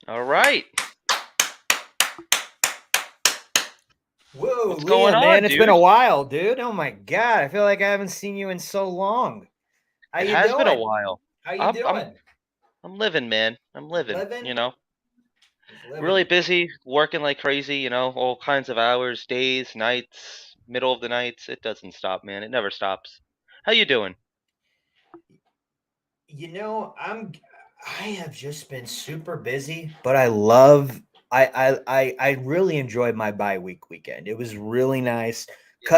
All right. Whoa, What's going Liam, on, man, it's been a dude? while, dude. Oh my God, I feel like I haven't seen you in so long. How It you has been a doing? while. How you I'm I'm doing? I'm living, man. I'm living, Living? Just Really living. busy, working like crazy, all kinds of hours, days, nights, middle of the nights. It doesn't stop, man. It never stops. How you doing? You know, I have just been super busy, but I love I really enjoyed my weekend. It was really nice. Yeah.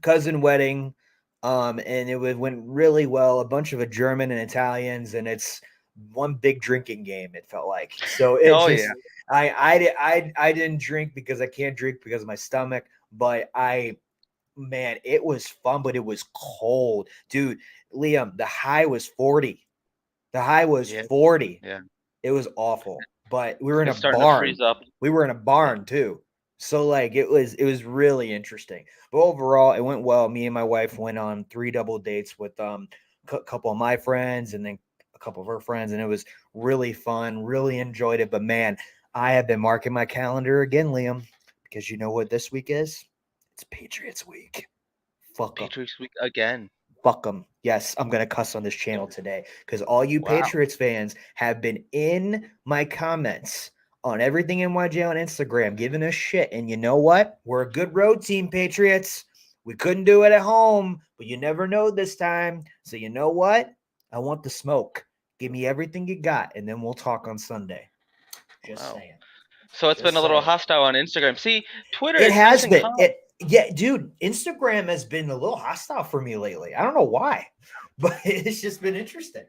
Cousin wedding. And went really well. A bunch of German and Italians, and it's one big drinking game, it felt like. So it Oh just yeah. I didn't drink because I can't drink because of my stomach, but I man, it was fun, but it was cold. Dude, Liam, the high was 40. The high was Yeah. 40. Yeah. It was awful. But we were in a It's starting to barn. freeze up. We were in a Yeah. barn too. So like it was really interesting. But overall, it went well. Me and my wife went on 3 double dates with a couple of my friends and then a couple of her friends, and it was really fun. Really enjoyed it. But man, I have been marking my calendar again, Liam, because you know what this week is? It's Patriots week. Fuck 'em. Patriots week again. Fuck them. Yes, I'm gonna cuss on this channel today because all you Wow. Patriots fans have been in my comments on everything NYJ on Instagram, giving us shit. And you know what? We're a good road team, Patriots. We couldn't do it at home, but you never know this time. So you know what? I want the smoke. Give me everything you got, and then we'll talk on Sunday. Just Wow. saying. So it's been Just a little saying. hostile on Instagram. See, Twitter, It it's nice has and been. calm. Yeah, dude, Instagram has been a little hostile for me lately. I don't know why, but it's just been interesting.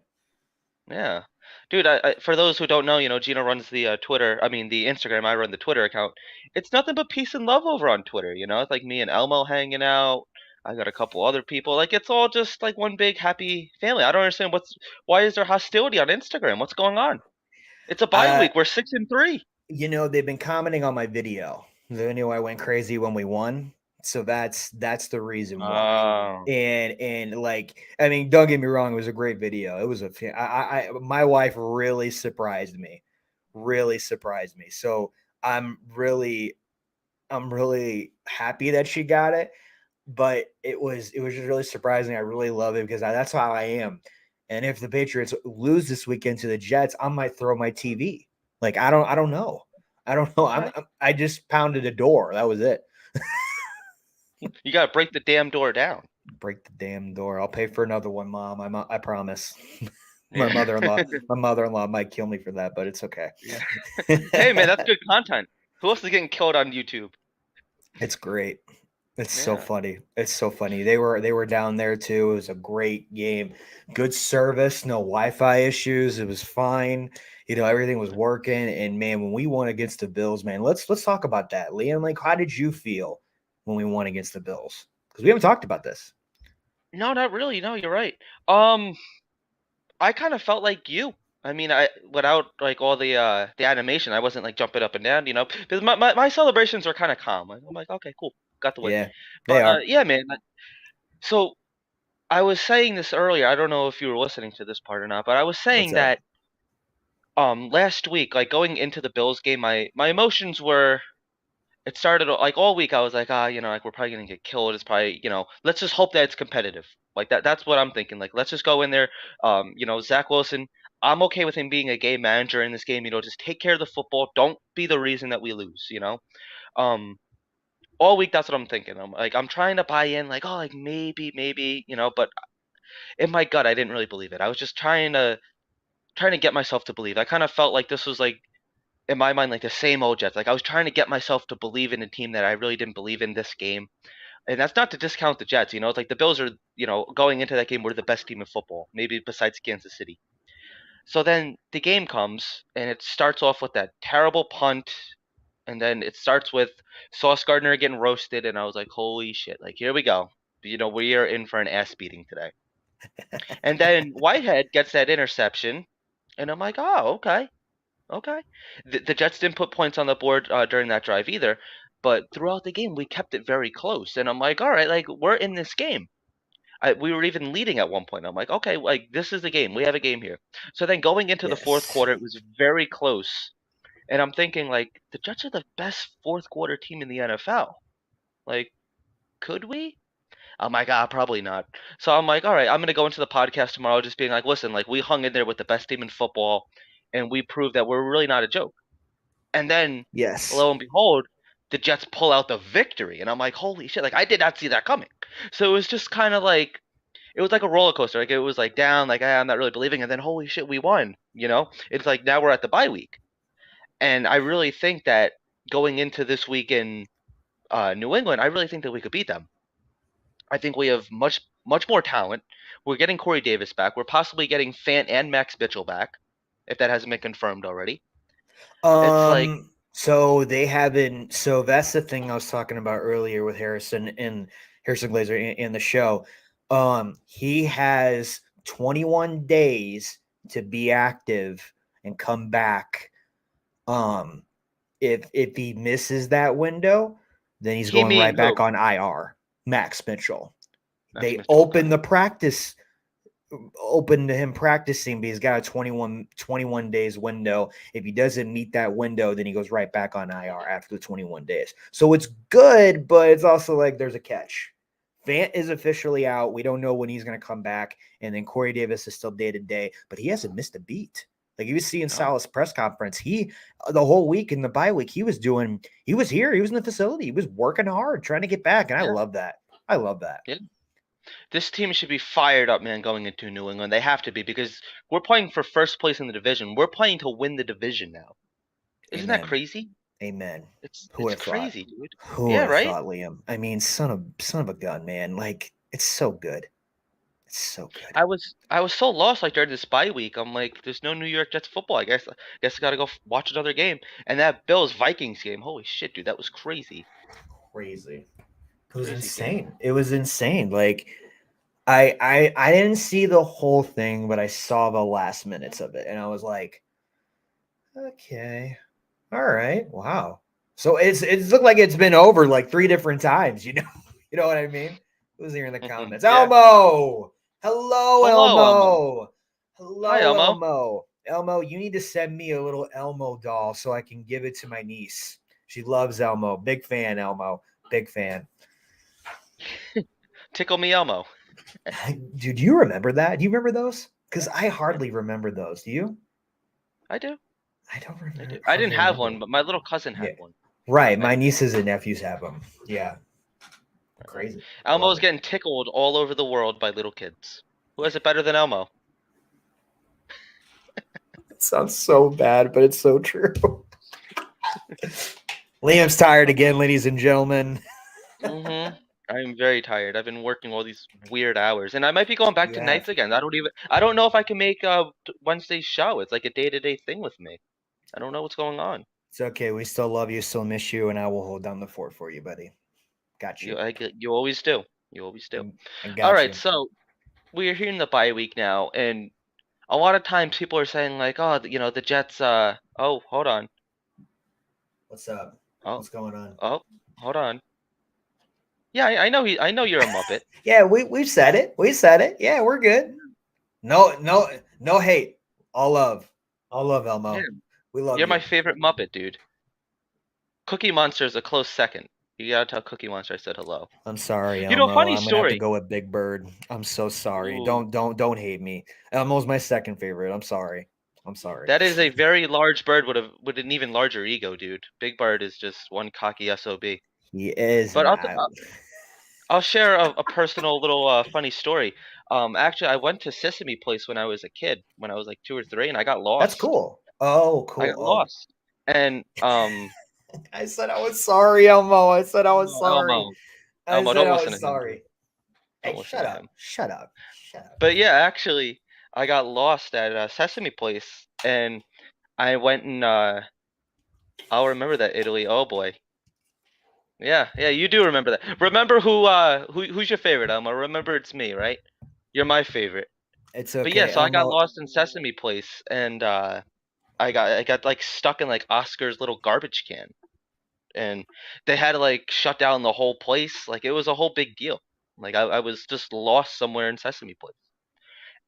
Yeah. Dude, for those who don't know, Gina runs the Twitter, I mean the Instagram, I run the Twitter account. It's nothing but peace and love over on Twitter, It's like me and Elmo hanging out. I got a couple other people. Like it's all just like one big happy family. I don't understand why is there hostility on Instagram? What's going on? It's a bye Uh, week. We're 6-3. they've been commenting on my video. They knew I went crazy when we won, so that's the reason why. Oh. And like, I mean, don't get me wrong, it was a great video. It was my wife really surprised me. So I'm really I'm really happy that she got it, but it was just really surprising. I really love it because that's how I am. And if the Patriots lose this weekend to the Jets, I might throw my TV. Like I don't know. I don't know. Okay. I just pounded a door. That was it. You gotta break the damn door down. Break the damn door. I'll pay for another one, Mom. I promise. my Yeah. mother-in-law, my mother-in-law might kill me for that, but it's okay. Yeah. Hey man, that's good content. Who else is getting killed on YouTube? It's great. It's so Yeah. funny. It's so funny. They were down there too. It was a great game. Good service, no Wi-Fi issues. It was fine. Everything was working. And man, when we won against the Bills, man, let's talk about that. Liam, like, how did you feel when we won against the Bills? Because we haven't talked about this. No, not really. No, you're right. Um, I kind of felt like you. I mean, I without like all the animation, I wasn't like jumping up and down, because my celebrations were kind of calm. I'm like, okay, cool, got the win. Yeah, they But are. yeah, man. So I was saying this earlier. I don't know if you were listening to this part or not, but I was What's saying up? that last week, like going into the Bills game, my emotions were. It started like all week. I was like, like we're probably gonna get killed. It's probably, let's just hope that it's competitive. Like that. That's what I'm thinking. Like let's just go in there. Zach Wilson. I'm okay with him being a game manager in this game. Just take care of the football. Don't be the reason that we lose. Um, all week that's what I'm thinking. I'm trying to buy in. Like like maybe. But in my gut I didn't really believe it. I was just trying to get myself to believe. I kind of felt like this was like in my mind like the same old Jets. Like I was trying to get myself to believe in a team that I really didn't believe in this game. And that's not to discount the Jets. It's like the Bills are, going into that game, we're the best team in football, maybe besides Kansas City. So then the game comes and it starts off with that terrible punt, and then it starts with Sauce Gardner getting roasted, and I was like, holy shit! Like here we go. We are in for an ass beating today. And then Whitehead gets that interception, and I'm like, oh, okay. Okay. The Jets didn't put points on the board during that drive either, but throughout the game we kept it very close. And I'm like, all right, like we're in this game. We were even leading at one point. I'm like, okay, like this is the game. We have a game here. So then going into the fourth Yes. quarter, it was very close. And I'm thinking like the Jets are the best fourth quarter team in the NFL. Like, could we? I'm like, probably not. So I'm like, all right, I'm gonna go into the podcast tomorrow just being like, listen, like we hung in there with the best team in football, and we proved that we're really not a joke. And then, Yes. lo and behold, the Jets pull out the victory, and I'm like, holy shit! Like I did not see that coming. So it was just kind of like it was like a roller coaster. Like it was like down, like I'm not really believing, and then holy shit, we won. It's like now we're at the bye week, and I really think that going into this week in New England, I really think that we could beat them. I think we have much more talent. We're getting Corey Davis back. We're possibly getting Fant and Max Mitchell back, if that hasn't been confirmed already. It's like So they haven't. So that's the thing I was talking about earlier with Harrison Glazer in the show. He has 21 days to be active and come back. Um, if he misses that window, then he's he going mean right back who? on IR. Max Mitchell. Max They Mitchell. Okay. open the practice open to him practicing, but he's got a 21 days window. If he doesn't meet that window, then he goes right back on IR after the 21 days. So it's good, but it's also like there's a catch. Fant is officially out. We don't know when he's going to come back. And then Corey Davis is still day to day, but he hasn't missed a beat. Like you see in No. Salah's press conference, the whole week in the bye week, he was here, he was in the facility, he was working hard, trying to get back. And I Yeah. love that. I love that. Yeah. This team should be fired up, man, going into New England. They have to be because we're playing for first place in the division. We're playing to win the division now. Isn't that Amen. crazy? Amen. It's Who would it's have thought? crazy, dude. Who Yeah, would have right? thought, Liam? I mean, son of a gun, man. Like, it's so good. It's so good. I was so lost like during this bye week. I'm like, there's no New York Jets football. I guess I gotta go watch another game. And that Bills Vikings game, holy shit, dude, that was crazy. Crazy. It was Crazy game. insane. It was insane. Like, I didn't see the whole thing, but I saw the last minutes of it, and I was like, okay, all right, wow. So it's looked like it's been over like 3 different times. You know what I mean? Who's here in the comments? Yeah. Elmo. Hello, Hello, Elmo. Elmo. Hi, Hello, Elmo. Elmo. Elmo, you need to send me a little Elmo doll so I can give it to my niece. She loves Elmo. Big fan, Elmo. Big fan. Tickle me, Elmo. Dude, do you remember that? Do you remember those? Because I Yeah, hardly remember those. Do you? I do. I don't I do. remember. I didn't Hardly have remember one, them. but my little cousin had Yeah. one. Right. My And nieces and nephews have them. Yeah. Crazy. I love Elmo's it. getting tickled all over the world by little kids. Who has it better than Elmo? It sounds so bad, but it's so true. Liam's tired again, ladies and gentlemen. Mm-hmm. I'm very tired. I've been working all these weird hours, and I might be going back You to have. nights again. I don't know if I can make Wednesday's show. It's like a day-to-day thing with me. I don't know what's going on. It's okay. We still love you, still miss you, and I will hold down the fort for you, buddy. Got you. You always do. You always do. I All got right, you. so we're here in the bye week now, and a lot of times people are saying like, oh, the Jets. Oh, hold on. What's up? Oh, What's going on? oh, hold on. Yeah, I know. I know you're a Muppet. Yeah, we've said it. We said it. Yeah, we're good. No hate. All love. All love, Yeah, Elmo. We love you're my you. favorite Muppet, dude. Cookie Monster is a close second. You gotta tell Cookie Monster I said hello. I'm sorry, Funny Elmo. I'm gonna have to story. go with Big Bird. I'm so sorry. Ooh, Don't hate me. Elmo's my second favorite. I'm sorry. I'm sorry. that is a very large bird with an even larger ego, dude. Big Bird is just one cocky sob. He is But not. I'll share a personal little funny story. Actually, I went to Sesame Place when I was a kid, when I was like 2 or 3, and I got That's lost. cool. Oh, I cool. got Oh, lost, and I said I was sorry, Elmo. I said I was no, sorry. I Elmo, said don't I listen was to him, dude. sorry. Hey, Don't listen shut to up. him. Shut up. Shut up. But yeah, actually, I got lost at Sesame Place, and I went and I'll remember that Italy. Oh boy. Yeah, yeah, you do remember that. Remember who's your favorite, Elmo? Remember it's me, right? You're my favorite. It's But yeah, okay, so I got Elmo. lost in Sesame Place, and I got like stuck in like Oscar's little garbage can, and they had to like shut down the whole place. Like it was a whole big deal. Like I was just lost somewhere in Sesame Place,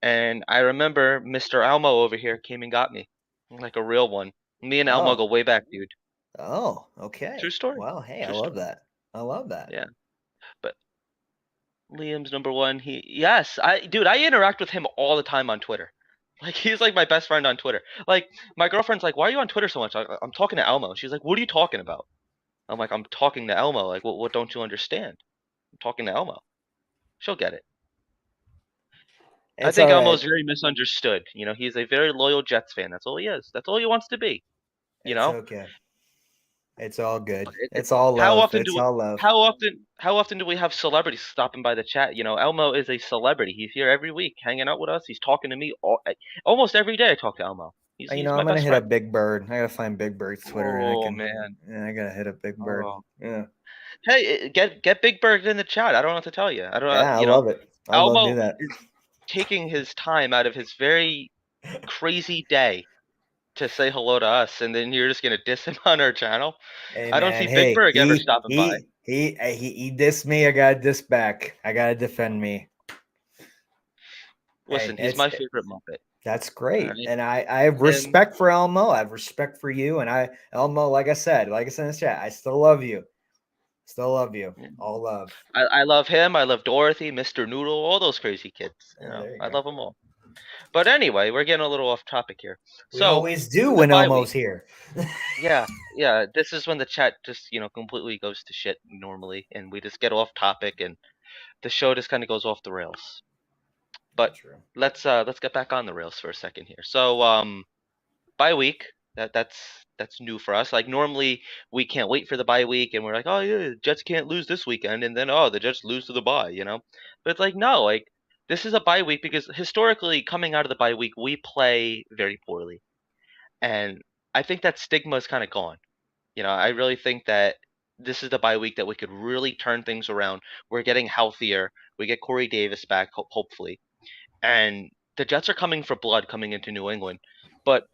and I remember Mr. Elmo over here came and got me, like a real one. Me and Elmo Oh, go way back, dude. oh, True okay. story. Well, hey, I True love story. that. I love that. Yeah. But Liam's number one. Yes, I interact with him all the time on Twitter. Like he's like my best friend on Twitter. Like my girlfriend's like, "Why are you on Twitter so much?" I'm talking to Elmo. She's like, "What are you talking about?" I'm like, "I'm talking to Elmo. Like, what don't you understand? I'm talking to Elmo. She'll get it." I It's think all right. Elmo's very misunderstood. He's a very loyal Jets fan. That's all he is. That's all he wants to be. You It's know, okay. It's all good. It- It's all how love. often It's do we, all love. how often do we have celebrities stopping by the chat? Elmo is a celebrity. He's here every week, hanging out with us. He's talking to me almost every day. I talk to Elmo. He's You he's know, my I'm gonna best hit up friend. Big Bird. I gotta find Big Bird's Twitter, and Oh man. I gotta hit up Big Bird. Oh. Yeah, Hey, get Big Bird in the chat. I don't know what to tell you. I don't. yeah, I You know, love it. I love to do Elmo that. is taking his time out of his very crazy day to say hello to us, and then you're just gonna diss him on our channel. Hey I don't see man, Big hey, Bird ever stopping by. he dissed me. I gotta diss back. I gotta defend me. Hey, Listen, he's my favorite Muppet. that's All great, right, and I have him. respect for Elmo. I have respect for you, and Elmo, like I said in the chat, I still love you. Still love you. Yeah. All love. I love him. I love Dorothy, Mr. Noodle, all those crazy kids. There you I go. love them all. But anyway, we're getting a little off topic here. We So always do the when bye week. Elmo's here. Yeah, yeah. This is when the chat just completely goes to shit normally, and we just get off topic, and the show just kind of goes off the rails. But True. let's get back on the rails for a second here. So bye week. That's new for us. Like normally we can't wait for the bye week and we're like, oh yeah, Jets can't lose this weekend, and then the Jets lose to the bye. But it's like no, like this is a bye week because historically coming out of the bye week we play very poorly, and I think that stigma is kind of gone. I really think that this is the bye week that we could really turn things around. We're getting healthier. We get Corey Davis back, hopefully, and the Jets are coming for blood coming into New England, but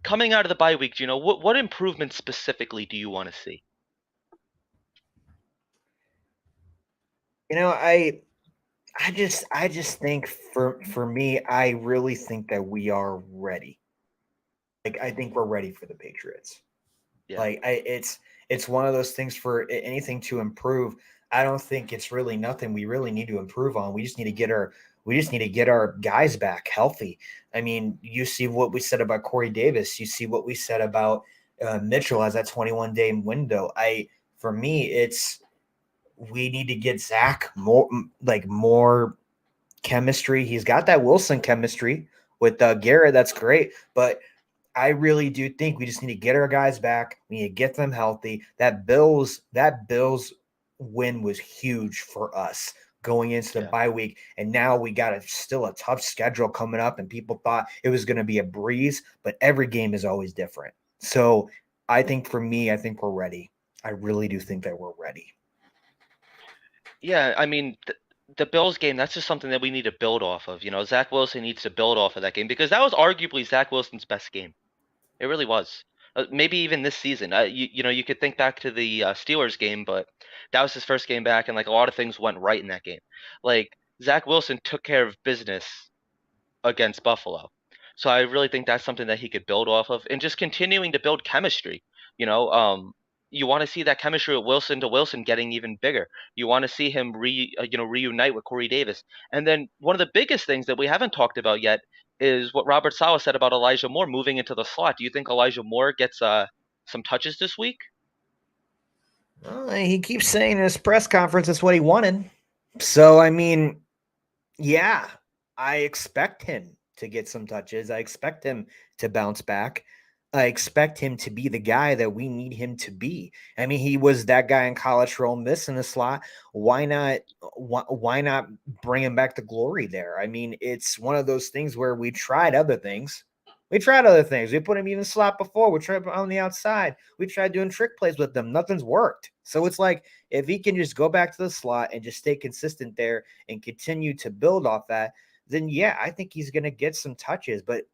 coming out of the bye week, what improvements specifically do you want to see? You know, I just think for me, I really think that we are ready. Like I think we're ready for the Patriots. Yeah, Like it's one of those things for anything to improve. I don't think it's really nothing we really need to improve on. We just need to get our guys back healthy. I mean, you see what we said about Corey Davis. You see what we said about Mitchell as that 21-day window. For me, it's we need to get Zach more chemistry. He's got that Wilson chemistry with Garrett. That's great, but I really do think we just need to get our guys back. We need to get them healthy. That Bills win was huge for us going into the yeah, bye week, and now we got still a tough schedule coming up. And people thought it was going to be a breeze, but every game is always different. So I think for me, I think we're ready. I really do think that we're ready. yeah. I mean, the Bills game, that's just something that we need to build off of. Zach Wilson needs to build off of that game because that was arguably Zach Wilson's best game. It really was. Maybe even this season. You could think back to the Steelers game, but that was his first game back, and like a lot of things went right in that game. Like Zach Wilson took care of business against Buffalo. So I really think that's something that he could build off of, and just continuing to build chemistry. You know, um, you want to see that chemistry with Wilson to Wilson getting even bigger. You want to see him reunite with Corey Davis. And then one of the biggest things that we haven't talked about yet is what Robert Saleh said about Elijah Moore moving into the slot. Do you think Elijah Moore gets some touches this week? He keeps saying in his press conference that's what he wanted. So I mean, yeah, I expect him to get some touches. I expect him to bounce back. I expect him to be the guy that we need him to be. I mean, he was that guy in college for Ole Miss in the slot. Why not? Why not bring him back to glory there? I mean, it's one of those things where we tried other things. We tried other things. We put him even slot before. We tried on the outside. We tried doing trick plays with them. Nothing's worked. So it's like if he can just go back to the slot and just stay consistent there and continue to build off that, then yeah, I think he's going to get some touches. But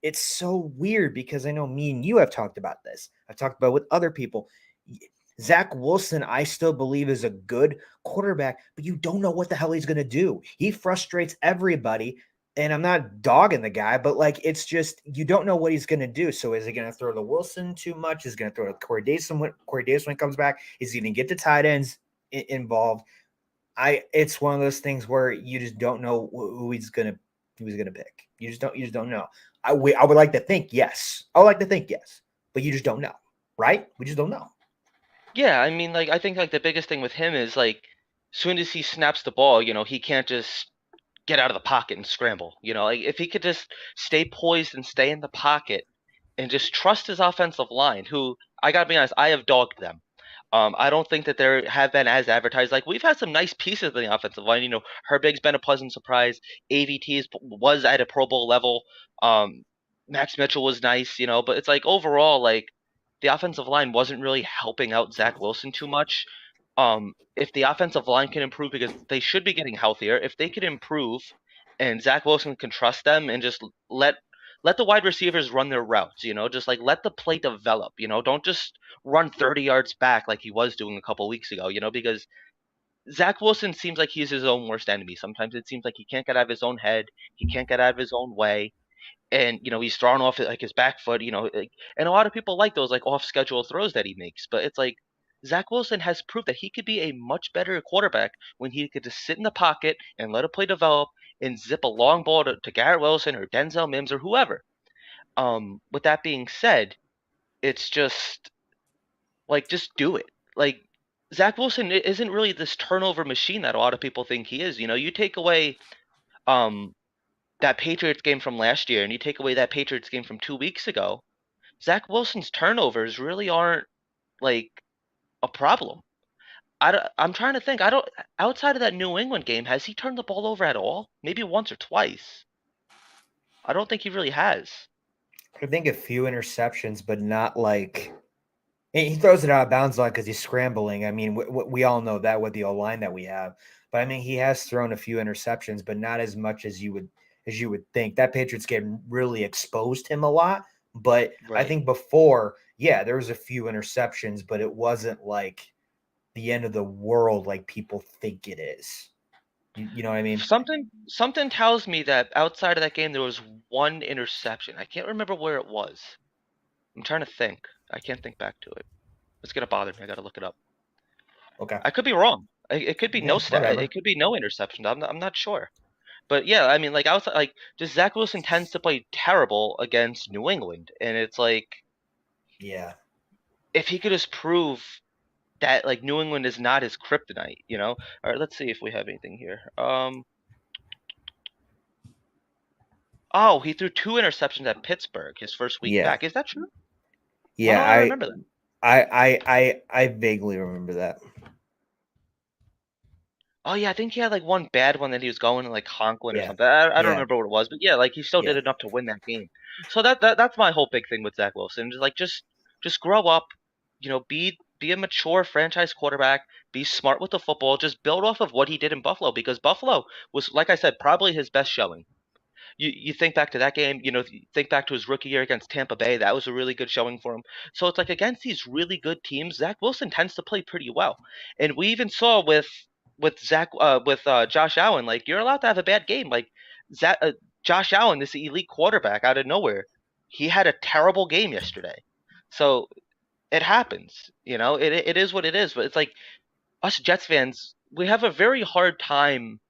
it's so weird because I know me and you have talked about this. I've talked about it with other people. Zach Wilson, I still believe is a good quarterback, but you don't know what the hell he's going to do. He frustrates everybody. and I'm not dogging the guy, but like it's just you don't know what he's going to do. So is he going to throw to Wilson too much? Is he going to throw to Corey Davis when he comes back? Is he going to get the tight ends involved? It's one of those things where you just don't know who he's gonna pick. You just don't know. I would like to think yes. I would like to think yes, but you just don't know, right? We just don't know. Yeah, I mean, like I think like the biggest thing with him is like, soon as he snaps the ball, he can't just get out of the pocket and scramble. Like if he could just stay poised and stay in the pocket and just trust his offensive line, who I gotta be honest, I have dogged them. I don't think that they have been as advertised. Like we've had some nice pieces in the offensive line. Herbig's been a pleasant surprise. Was at a Pro Bowl level. Um, Max Mitchell was nice, but it's like overall, like the offensive line wasn't really helping out Zach Wilson too much. If the offensive line can improve, because they should be getting healthier, if they could improve, and Zach Wilson can trust them and just let the wide receivers run their routes, just like let the play develop, don't just run 30 yards back like he was doing a couple weeks ago, because Zach Wilson seems like he's his own worst enemy. Sometimes it seems like he can't get out of his own head, he can't get out of his own way, and he's thrown off like his back foot, and a lot of people like those like off schedule throws that he makes, but it's like Zach Wilson has proved that he could be a much better quarterback when he could just sit in the pocket and let a play develop and zip a long ball to Garrett Wilson or Denzel Mims or whoever. With that being said, it's just like just do it. Like Zach Wilson isn't really this turnover machine that a lot of people think he is. You take away um that Patriots game from last year and you take away that Patriots game from 2 weeks ago, Zach Wilson's turnovers really aren't like a problem. I'm trying to think. I don't outside of that New England game, has he turned the ball over at all? Maybe once or twice. I don't think he really has. I think a few interceptions, but not like he throws it out of bounds a lot because he's scrambling. I mean, we all know that with the O line that we have. But I mean, he has thrown a few interceptions, but not as much as you would think. That Patriots game really exposed him a lot. But I Right. think before, yeah, there was a few interceptions, but it wasn't like the end of the world like people think it is. You know what I mean? Something tells me that outside of that game there was one interception. I can't remember where it was. I'm trying to think. I can't think back to it. It's gonna bother me. I gotta look it up. Okay. I could be wrong. It could be Yeah, no stat. It whatever. could be no interception. I'm not sure. But yeah, I mean, like outside, like just Zach Wilson tends to play terrible against New England, and it's like Yeah. if he could just prove that like New England is not his kryptonite. All right, let's see if we have anything here. Oh, he threw two interceptions at Pittsburgh his first week Yeah. back. Is that true? Why Yeah, don't I remember that? I vaguely remember that. Oh yeah, I think he had like one bad one that he was going to like Conklin or Yeah. something. I don't Yeah. remember what it was, but yeah, like he still did Yeah. enough to win that game. So that's my whole big thing with Zach Wilson. Just grow up, be a mature franchise quarterback, be smart with the football, just build off of what he did in Buffalo because Buffalo was, like I said, probably his best showing. You think back to that game, think back to his rookie year against Tampa Bay. That was a really good showing for him. So it's like against these really good teams, Zach Wilson tends to play pretty well. And we even saw with Josh Allen, like you're allowed to have a bad game. Like Josh Allen, this elite quarterback out of nowhere, he had a terrible game yesterday. So it happens, it is what it is. But it's like us Jets fans, we have a very hard time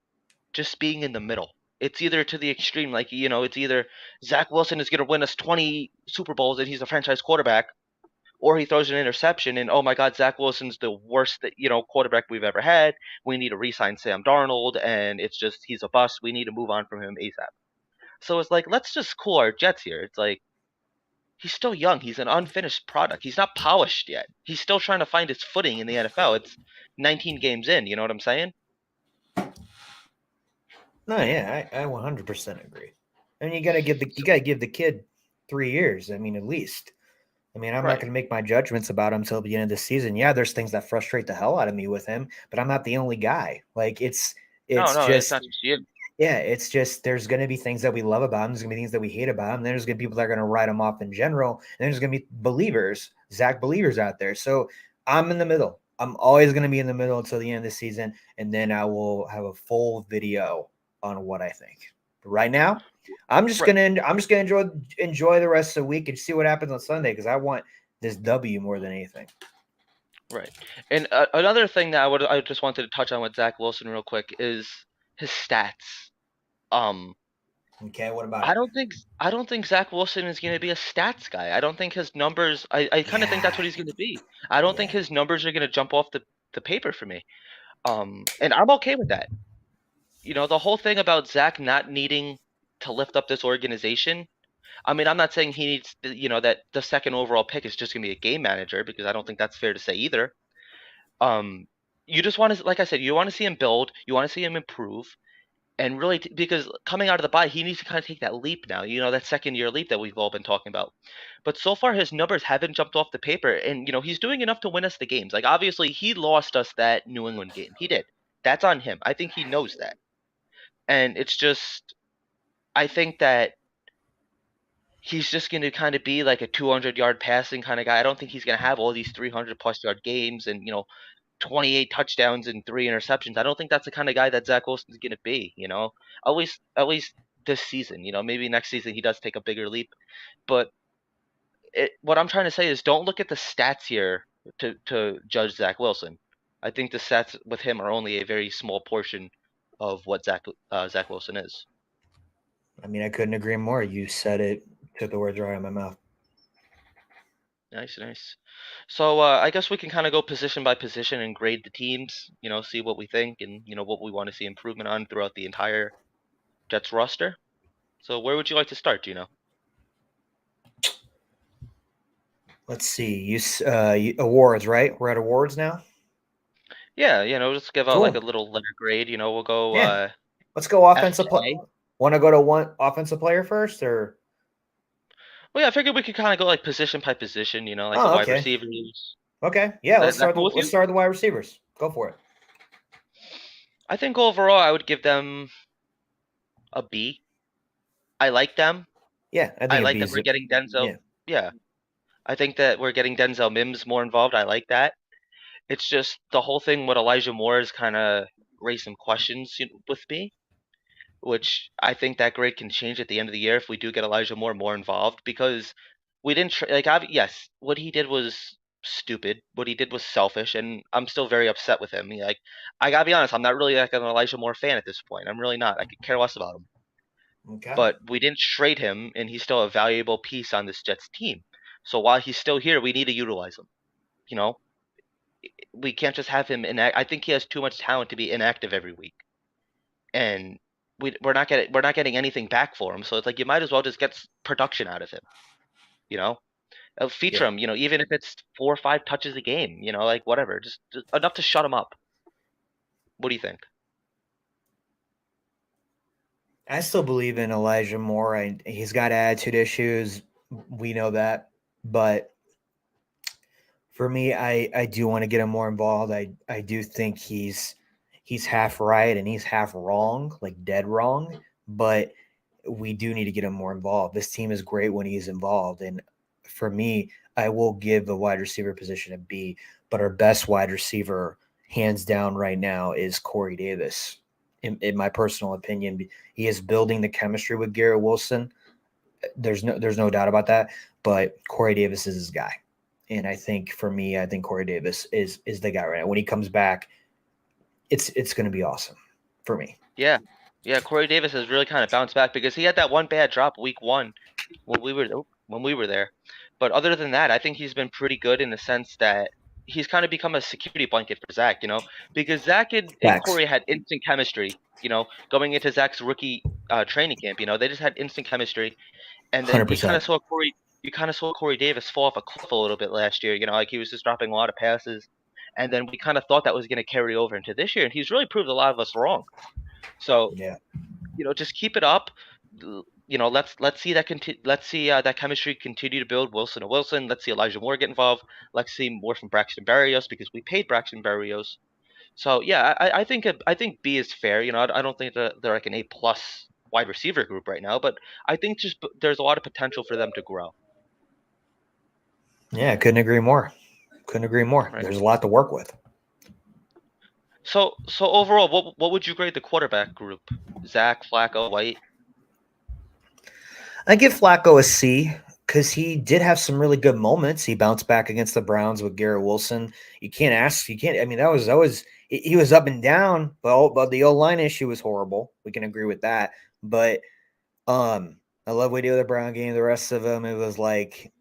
just being in the middle. It's either to the extreme, like it's either Zach Wilson is going to win us 20 Super Bowls and he's a franchise quarterback, or he throws an interception and oh my God, Zach Wilson's the worst quarterback we've ever had. We need to re-sign Sam Darnold, and it's just he's a bust. We need to move on from him ASAP. So it's like let's just cool our jets here. It's like he's still young. He's an unfinished product. He's not polished yet. He's still trying to find his footing in the NFL. It's 19 games in. You know what I'm saying? No, yeah, I 100% agree. I mean, you gotta give the kid 3 years. I mean, at least. I mean, I'm not Right. going to make my judgments about him until the end of the season. Yeah, there's things that frustrate the hell out of me with him, but I'm not the only guy. Like No, it's no, it's just not just you. yeah, it's just there's going to be things that we love about him. There's going to be things that we hate about him. Then there's going to be people that are going to write him off in general. And there's going to be believers, Zach believers out there. So I'm in the middle. I'm always going to be in the middle until the end of the season, and then I will have a full video on what I think. But right now, I'm just Right, gonna enjoy the rest of the week and see what happens on Sunday because I want this W more than anything. right. And another thing that I just wanted to touch on with Zach Wilson real quick is his stats. Um, Okay, what about I it? don't think I don't think Zach Wilson is going to be a stats guy. I don't think his numbers. I kind of think that's Yeah, what he's going to be. I don't think yeah. his numbers are going to jump off the paper for me. And I'm okay with that. The whole thing about Zach not needing to lift up this organization. I mean, I'm not saying he needs, that the second overall pick is just going to be a game manager because I don't think that's fair to say either. Um, you just want to, like I said, you want to see him build, you want to see him improve, and really because coming out of the bye, he needs to kind of take that leap now. That second year leap that we've all been talking about. But so far, his numbers haven't jumped off the paper, and he's doing enough to win us the games. Like obviously, he lost us that New England game. He did. That's on him. I think he knows that, and it's just I think that he's just going to kind of be like a 200-yard passing kind of guy. I don't think he's going to have all these 300+ yard games and 28 touchdowns and 3 interceptions. I don't think that's the kind of guy that Zach Wilson's going to be. At least this season. Maybe next season he does take a bigger leap. But what I'm trying to say is, don't look at the stats here to judge Zach Wilson. I think the stats with him are only a very small portion of what Zach Wilson is. I mean, I couldn't agree more. You said it, took the words right out of my mouth. Nice, nice. So I guess we can kind of go position by position and grade the teams. See what we think and what we want to see improvement on throughout the entire Jets roster. So where would you like to start, Gino? Let's see. Awards, right? We're at awards now. Yeah, just give out like Cool. a little letter grade. We'll go Yeah. Let's go F offensive. to A. Want to go to one offensive player first, or? Well, yeah, I figured we could kind of go like position by position. Like the Oh, wide okay. receivers. Okay. Yeah. Is that cool with Let's you? start the wide receivers. Go for it. I think overall I would give them a B. I like them. Yeah, I I think a like B that is we're it. getting Denzel. Yeah. Yeah, I think that we're getting Denzel Mims more involved. I like that. It's just the whole thing with Elijah Moore has kind of raised some questions with me, which I think that grade can change at the end of the year if we do get Elijah Moore more involved because we didn't yes, what he did was stupid. What he did was selfish, and I'm still very upset with him. Like I gotta be honest, I'm not really like an Elijah Moore fan at this point. I'm really not. I could care less about him. Okay. But we didn't trade him, and he's still a valuable piece on this Jets team. So while he's still here, we need to utilize him. You know, we can't just have him I think he has too much talent to be inactive every week, and we're not getting anything back for him. So it's like you might as well just get production out of him. You know, feature Yeah. him. Even if it's 4 or 5 touches a game. Like whatever, just enough to shut him up. What do you think? I still believe in Elijah Moore. He's got attitude issues. We know that, but for me, I do want to get him more involved. I do think he's half right and he's half wrong, like dead wrong. But we do need to get him more involved. This team is great when he's involved, and for me, I will give the wide receiver position a B. But our best wide receiver, hands down, right now is Corey Davis. In my personal opinion, he is building the chemistry with Garrett Wilson. There's no doubt about that. But Corey Davis is his guy. And I think for me, I think Corey Davis is the guy right now. When he comes back, it's going to be awesome for me. Yeah, yeah. Corey Davis has really kind of bounced back because he had that one bad drop week 1 when we were there. But other than that, I think he's been pretty good in the sense that he's kind of become a security blanket for Zach. Because Zach and Facts, Corey had instant chemistry. Going into Zach's rookie training camp. They just had instant chemistry, and then 100%. You kind of saw Corey Davis fall off a cliff a little bit last year. Like he was just dropping a lot of passes, and then we kind of thought that was going to carry over into this year, and he's really proved a lot of us wrong. So Yeah. just keep it up. Let's see that chemistry continue to build. Wilson to Wilson. Let's see Elijah Moore get involved. Let's see more from Braxton Berrios because we paid Braxton Berrios. So yeah, I think B is fair. I don't think that they're like an A+ wide receiver group right now, but I think just there's a lot of potential for them to grow. Yeah, I couldn't agree more. Couldn't agree more. Right. There's a lot to work with. So overall, what would you grade the quarterback group? Zach, Flacco, White. I give Flacco a C because he did have some really good moments. He bounced back against the Browns with Garrett Wilson. You can't ask. You can't. I mean, he was up and down, but the O line issue was horrible. We can agree with that. But I love what he did with the Brown game. The rest of them, it was like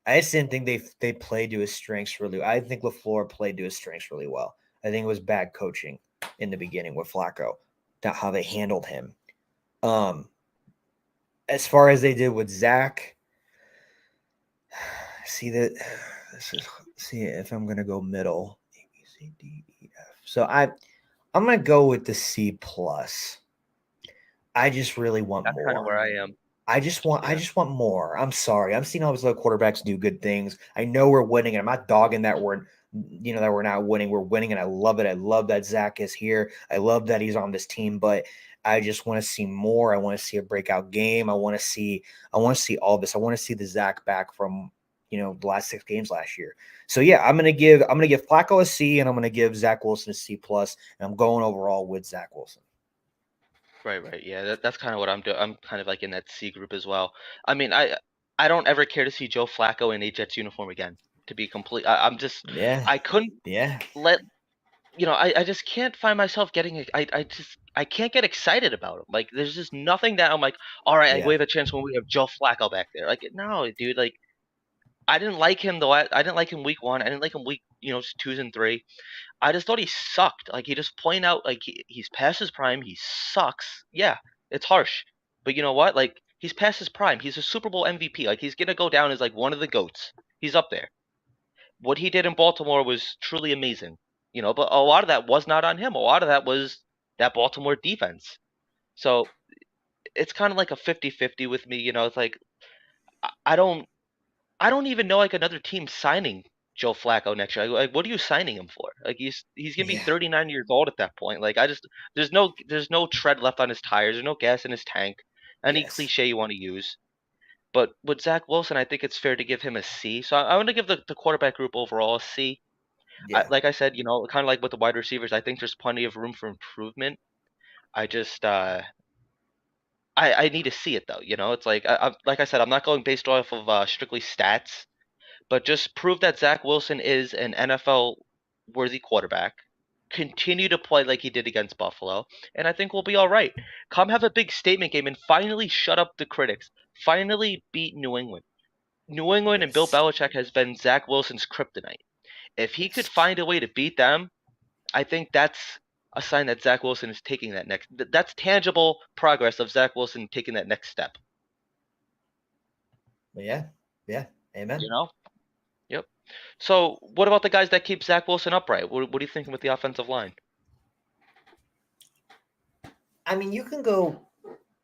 I just didn't think they played to his strengths really. I think LaFleur played to his strengths really well. I think it was bad coaching in the beginning with Flacco, not how they handled him. Um, as far as they did with Zach, see that this is see if I'm gonna go middle. A B C D E F. So I'm gonna go with the C plus. I just really want That's kind of more. where I am. I Yeah. just want more. I'm sorry. I'm seeing all these other quarterbacks do good things. I know we're winning, and I'm not dogging that we're not winning. We're winning, and I love it. I love that Zach is here. I love that he's on this team, but I just want to see more. I want to see a breakout game. I want to see all this. I want to see the Zach back from the last 6 games last year. So yeah, I'm gonna give Flacco a C, and I'm gonna give Zach Wilson a C plus, and I'm going overall with Zach Wilson. Right, right. Yeah, that's kind of what I'm doing. I'm kind of like in that C group as well. I mean, I don't ever care to see Joe Flacco in a Jets uniform again. To be complete, I'm just Yeah, I couldn't yeah, let I just can't find myself getting I can't get excited about him. Like there's just nothing that I'm like, all right, we yeah. have a chance when we have Joe Flacco back there. Like no, dude, like I didn't like him though. I didn't like him week 1. I didn't like him week 2 and 3. I just thought he sucked. Like he just point out like he's past his prime. He sucks. Yeah, it's harsh, but you know what? Like he's past his prime. He's a Super Bowl MVP. Like he's gonna go down as like one of the goats. He's up there. What he did in Baltimore was truly amazing. But a lot of that was not on him. A lot of that was that Baltimore defense. So it's kind of like a 50-50 with me. It's like I I don't I don't even know like another team signing Joe Flacco next year. Like, what are you signing him for? Like he's gonna be Yeah. 39 years old at that point. Like I just there's no tread left on his tires. There's no gas in his tank. Any Yes. cliche you want to use. But with Zach Wilson, I think it's fair to give him a C. So I want to give the quarterback group overall a C. Yeah. Like I said, kind of like with the wide receivers, I think there's plenty of room for improvement. I just I need to see it though. It's like like I said, I'm not going based off of strictly stats, but just prove that Zach Wilson is an NFL worthy quarterback. Continue to play like he did against Buffalo, and I think we'll be all right. Come have a big statement game and finally shut up the critics. Finally beat New England. New England and Bill Yes. Belichick has been Zach Wilson's kryptonite. If he could Yes. find a way to beat them, I think that's a sign that Zach Wilson is taking that next. That's tangible progress of Zach Wilson taking that next step. Yeah. Yeah. You Amen. know? Yep. So, what about the guys that keep Zach Wilson upright? What are you thinking with the offensive line? I mean, you can go.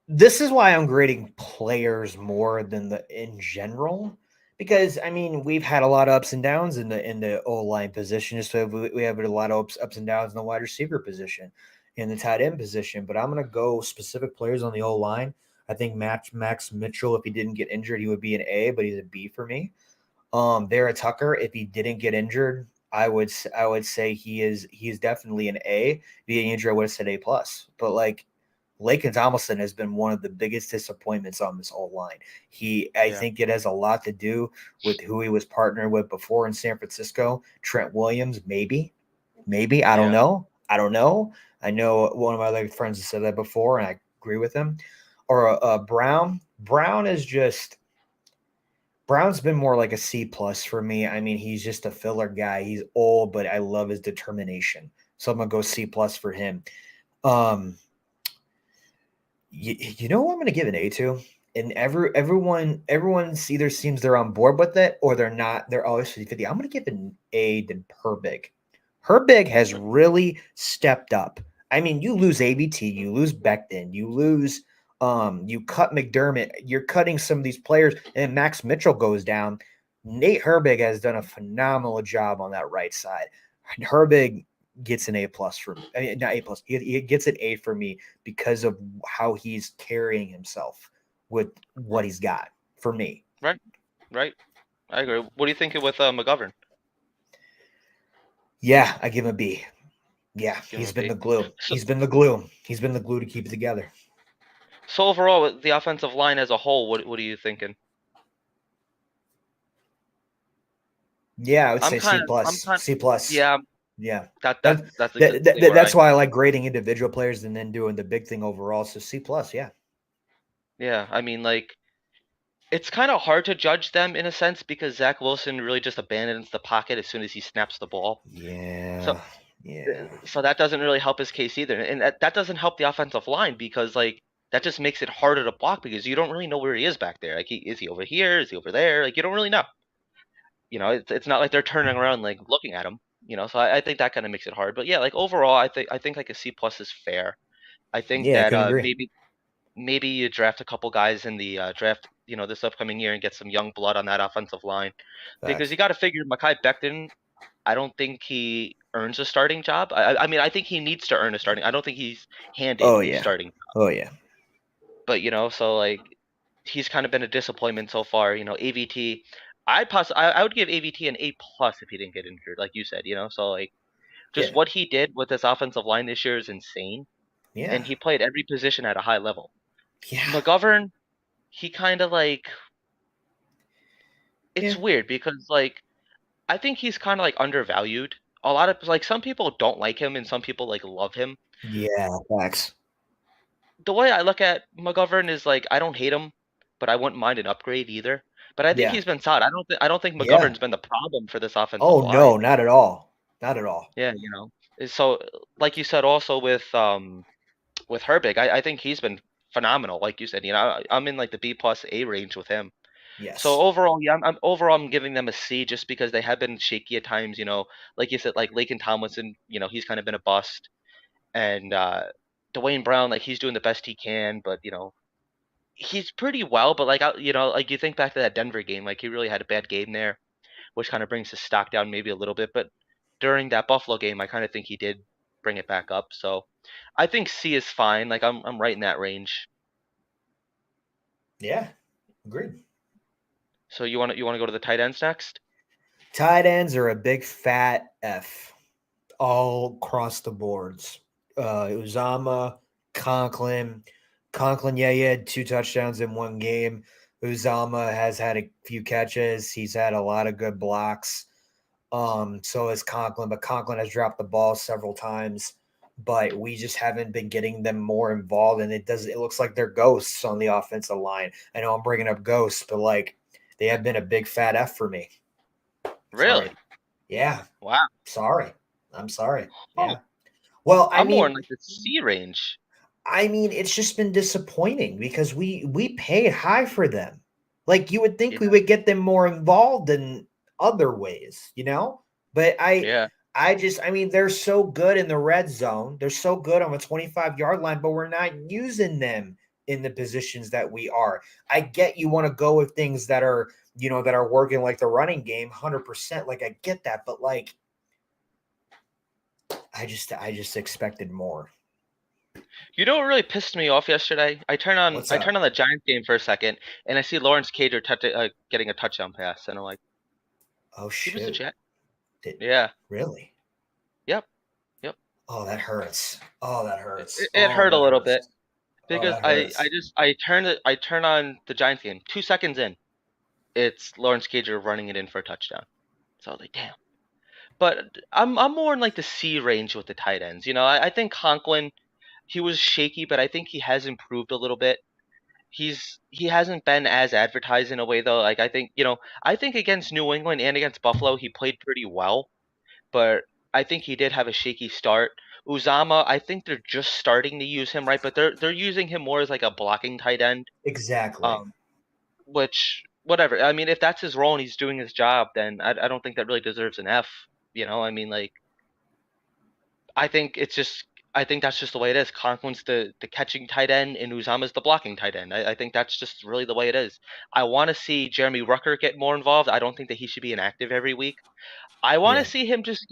This is why I'm grading players more than the in general, because I mean we've had a lot of ups and downs in the O line position. So we have a lot of ups and downs in the wide receiver position, in the tight end position. But I'm gonna go specific players on the O line. I think Max Mitchell, if he didn't get injured, he would be an A, but he's a B for me. Vera Tucker, if he didn't get injured, I would say he is definitely an A. If he didn't injured, I would have said A plus. But like Lakin Tomlinson has been one of the biggest disappointments on this whole line. I Yeah. think it has a lot to do with who he was partnered with before in San Francisco. Trent Williams, maybe Yeah. I don't know. I know one of my other friends has said that before, and I agree with him. Or Brown. Brown's been more like a C plus for me. I mean, he's just a filler guy. He's old, but I love his determination. So I'm gonna go C plus for him. Um, you know who I'm gonna give an A to? And everyone's either seems they're on board with it or they're not. They're always 50-50. I'm gonna give an A to Herbig. Herbig has really stepped up. I mean, you lose ABT, you lose Becton, you cut McDermott, you're cutting some of these players, and Max Mitchell goes down. Nate Herbig has done a phenomenal job on that right side. Herbig gets an A plus for me. I mean, not A plus. He gets an A for me because of how he's carrying himself with what Right. he's got for me. Right. Right. I agree. What are you thinking with McGovern? Yeah, I give him a B. Yeah, Give him he's a been B. the glue. So He's been the glue. He's been the glue to keep it together. So overall, with the offensive line as a whole, what are you thinking? Yeah, I would I'm say kind C of, I'm plus, kind, C plus. yeah, Yeah, that that that, that's exactly where I, that's why I like grading individual players and then doing the big thing overall. So C plus, yeah, yeah. I mean, like, it's kind of hard to judge them in a sense because Zach Wilson really just abandons the pocket as soon as he snaps the ball. So yeah, uh, yeah, so that doesn't really help his case either, and that doesn't help the offensive line because like that just makes it harder to block because you don't really know where he is back there. Like, is he over here? Is he over there? Like, you don't really know. It's not like they're turning around like looking at him. So I think that kind of makes it hard. But yeah, like overall, I think like a C plus is fair. I think yeah. I that couldn't agree. maybe you draft a couple guys in the draft, this upcoming year and get some young blood on that offensive line because Facts. you got to figure Mekhi Becton. I don't think he earns a starting job. I mean, I think he needs to earn a starting. I don't think he's handed Oh a yeah, starting. oh yeah, But so like he's kind of been a disappointment so far. AVT. I would give AVT an A plus if he didn't get injured, like you said. So like just yeah, what he did with this offensive line this year is insane, yeah, and he played every position at a high level. yeah, McGovern, he kind of like yeah, it's weird because like I think he's kind of like undervalued. A lot of like some people don't like him and some people like love him. yeah. Facts. The way I look at McGovern is like I don't hate him, but I wouldn't mind an upgrade either. But I think Yeah, he's been solid. I don't think yeah. McGovern's been the problem for this offensive Oh no, line. not at all, not at all. Yeah. So like you said also with Herbig, I think he's been phenomenal. Like you said, I'm in like the B plus A range with him. So Yes, overall, yeah, I'm giving them a C just because they have been shaky at times. Like you said, like Laken Tomlinson, he's kind of been a bust, and Dwayne Brown, like he's doing the best he can, but he's pretty well. But like like you think back to that Denver game, like he really had a bad game there, which kind of brings his stock down maybe a little bit. But during that Buffalo game, I kind of think he did bring it back up. So I think C is fine. Like I'm right in that range. yeah, agreed. So you want to go to the tight ends next? Tight ends are a big fat F all across the boards. Uzama, Conklin. Conklin, yeah, he had 2 touchdowns in one game. Uzama has had a few catches. He's had a lot of good blocks. So has Conklin, but Conklin has dropped the ball several times. But we just haven't been getting them more involved, and it looks like they're ghosts on the offensive line. I know I'm bringing up ghosts, but like they have been a big fat F for me. Sorry. Really? Yeah. Wow. Sorry. I'm sorry. Oh, Yeah. Well, I'm more in like the C range. it's just been disappointing because we paid high for them. Like you would think we Yeah. would get them more involved in other ways, you know? But Yeah. they're so good in the red zone. They're so good on the 25-yard line, but we're not using them in the positions that we are. I get you want to go with things that are, that are working like the running game 100%. Like I get that, but like I just expected more. You know what really pissed me off yesterday? I turn on What's I turn up? on the Giants game for a second, and I see Lawrence Cager getting a touchdown pass, and I'm like, Oh he was the shoot. Jet. Did Yeah. really? Yep. Yep. Oh, that hurts. Oh, that It, hurts. it it Oh, hurt a that little bit hurts. Oh, because that I hurts. just I turn on the Giants game. 2 seconds in, it's Lawrence Cager running it in for a touchdown. So I was like, damn. But I'm more in like the C range with the tight ends. I think Conklin, he was shaky, but I think he has improved a little bit. He hasn't been as advertised in a way though. Like I think against New England and against Buffalo he played pretty well, but I think he did have a shaky start. Uzama, I think they're just starting to use him right, but they're using him more as like a blocking tight end. Exactly. Um, which whatever. I mean, if that's his role and he's doing his job, then I don't think that really deserves an F. I mean, like I think it's just I think that's just the way it is. Conklin's the catching tight end and Uzama's the blocking tight end. I think that's just really the way it is. I want to see Jeremy Rucker get more involved. I don't think that he should be inactive every week. I want to Yeah. see him just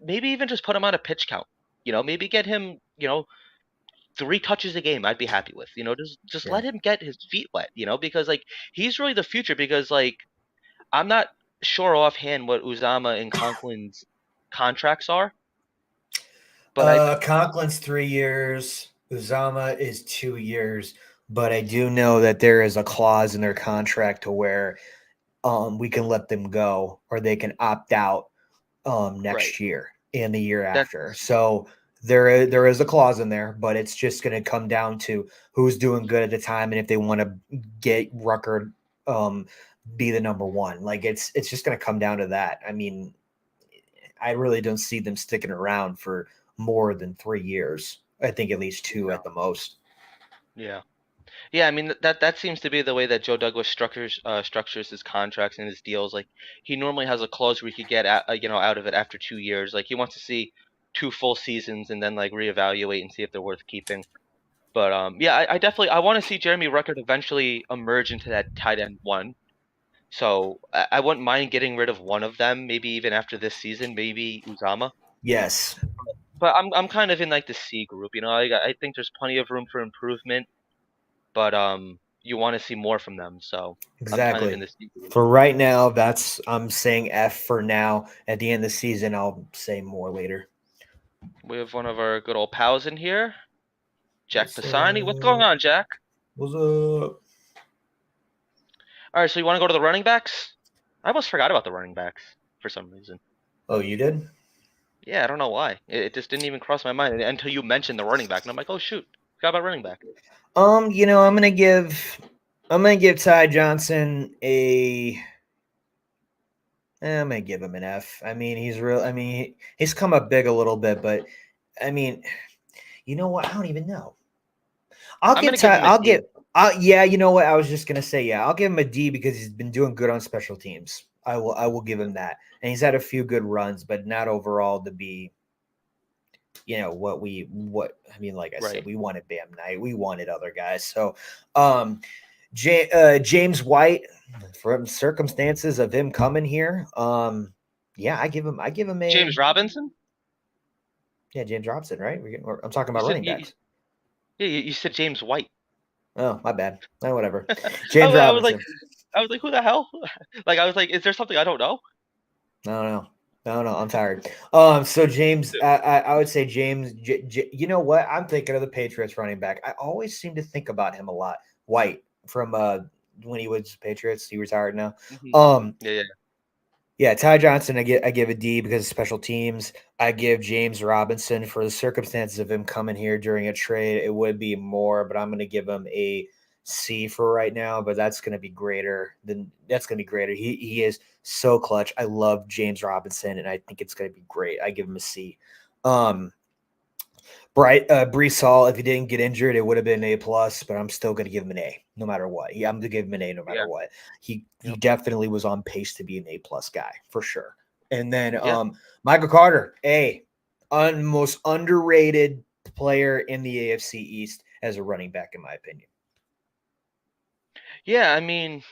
maybe even just put him on a pitch count. Maybe get him, 3 touches a game. I'd be happy with. Just Yeah. let him get his feet wet. Because like he's really the future. Because like I'm not sure offhand what Uzama and Conklin's contracts are, but I Conklin's 3 years. Uzama is 2 years. but I do know that there is a clause in their contract to where we can let them go or they can opt out Right. next year and the year after. That's So there is a clause in there, but it's just going to come down to who's doing good at the time and if they want to get Rucker be the number one. Like it's just going to come down to that. I mean, I really don't see them sticking around for more than 3 years. I think at least two no. at the most. Yeah. Yeah, I mean that seems to be the way that Joe Douglas structures his contracts and his deals. Like he normally has a clause where he could get out of it after 2 years. Like he wants to see two full seasons and then like reevaluate and see if they're worth keeping. But yeah, I definitely I want to see Jeremy Ruckert eventually emerge into that tight end one. So I wouldn't mind getting rid of one of them, maybe even after this season, maybe Uzama. Yes, But I'm kind of in like the C group, you know. I think there's plenty of room for improvement, but you want to see more from them. So I'm kind of in exactly. the C group. For right now, that's I'm saying F for now. At the end of the season, I'll say more later. We have one of our good old pals in here, Jack What's Pisani. What's going up? on, Jack? What's up? All right, so you want to go to the running backs? I almost forgot about the running backs for some reason. Oh, you did? Yeah, I don't know why. It just didn't even cross my mind until you mentioned the running back, and I'm like, oh shoot, forgot about running back. I'm gonna give Ty Johnson I'm gonna give him an F. I mean, he's real. I mean, he's come up big a little bit, but I mean, you know what? I don't even know. I'll I'm give gonna give Ty. him a I'll D. give. Yeah, you know what? I was just gonna say, yeah, I'll give him a D because he's been doing good on special teams. I will give him that, and he's had a few good runs, but not overall to be. What I mean, like I said, Right. we wanted Bam Knight, we wanted other guys. So, um, James White, from circumstances of him coming here, yeah, I give him a James Robinson? yeah, James Robinson, right? I'm talking You about said running backs. you said James White. Oh, my bad. Whatever. I, James I was like Robinson. I was like, who the hell? Like I was like, is there something I don't know? No, no, no, no. I'm tired. So James, I would say James. You know what? I'm thinking of the Patriots running back. I always seem to think about him a lot. White from when he was Patriots. He retired now. Hmm. Um, Yeah, yeah, yeah, Ty Johnson. I give a D because of special teams. I give James Robinson for the circumstances of him coming here during a trade. It would be more, but I'm going to give him a C for right now. But that's going to be greater. He is so clutch. I love James Robinson, and I think it's going to be great. I give him a C. Um, Brees Hall, if he didn't get injured, it would have been an A plus, but I'm still going to give him an A no matter what. Yeah, I'm going to give him an A no matter yeah, what. He yep, definitely was on pace to be an A plus guy for sure. And then yeah, Michael Carter, most underrated player in the AFC East as a running back, in my opinion. yeah. I mean,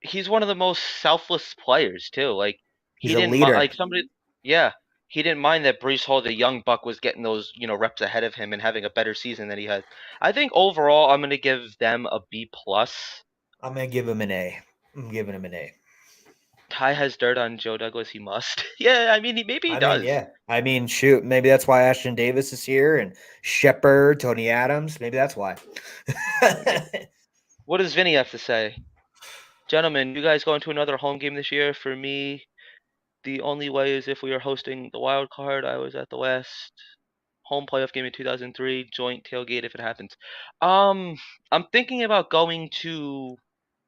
he's one of the most selfless players too. Like He's he a didn't like leader. somebody. Yeah, he didn't mind that Brees Hall, the young buck, was getting those reps ahead of him and having a better season than he had. I think overall, I'm gonna give them a B plus. I'm going to give him an A. I'm giving him an A. Ty has dirt on Joe Douglas. He must. Yeah, I mean, maybe he I mean, does. yeah. I mean, shoot, maybe that's why Ashton Davis is here and Shepard, Tony Adams. Maybe that's why. Yeah. What does Vinny have to say? Gentlemen, you guys going to another home game this year? For me, the only way is if we are hosting the wild card. I was at the West home playoff game in 2003, joint tailgate if it happens. Um, I'm thinking about going to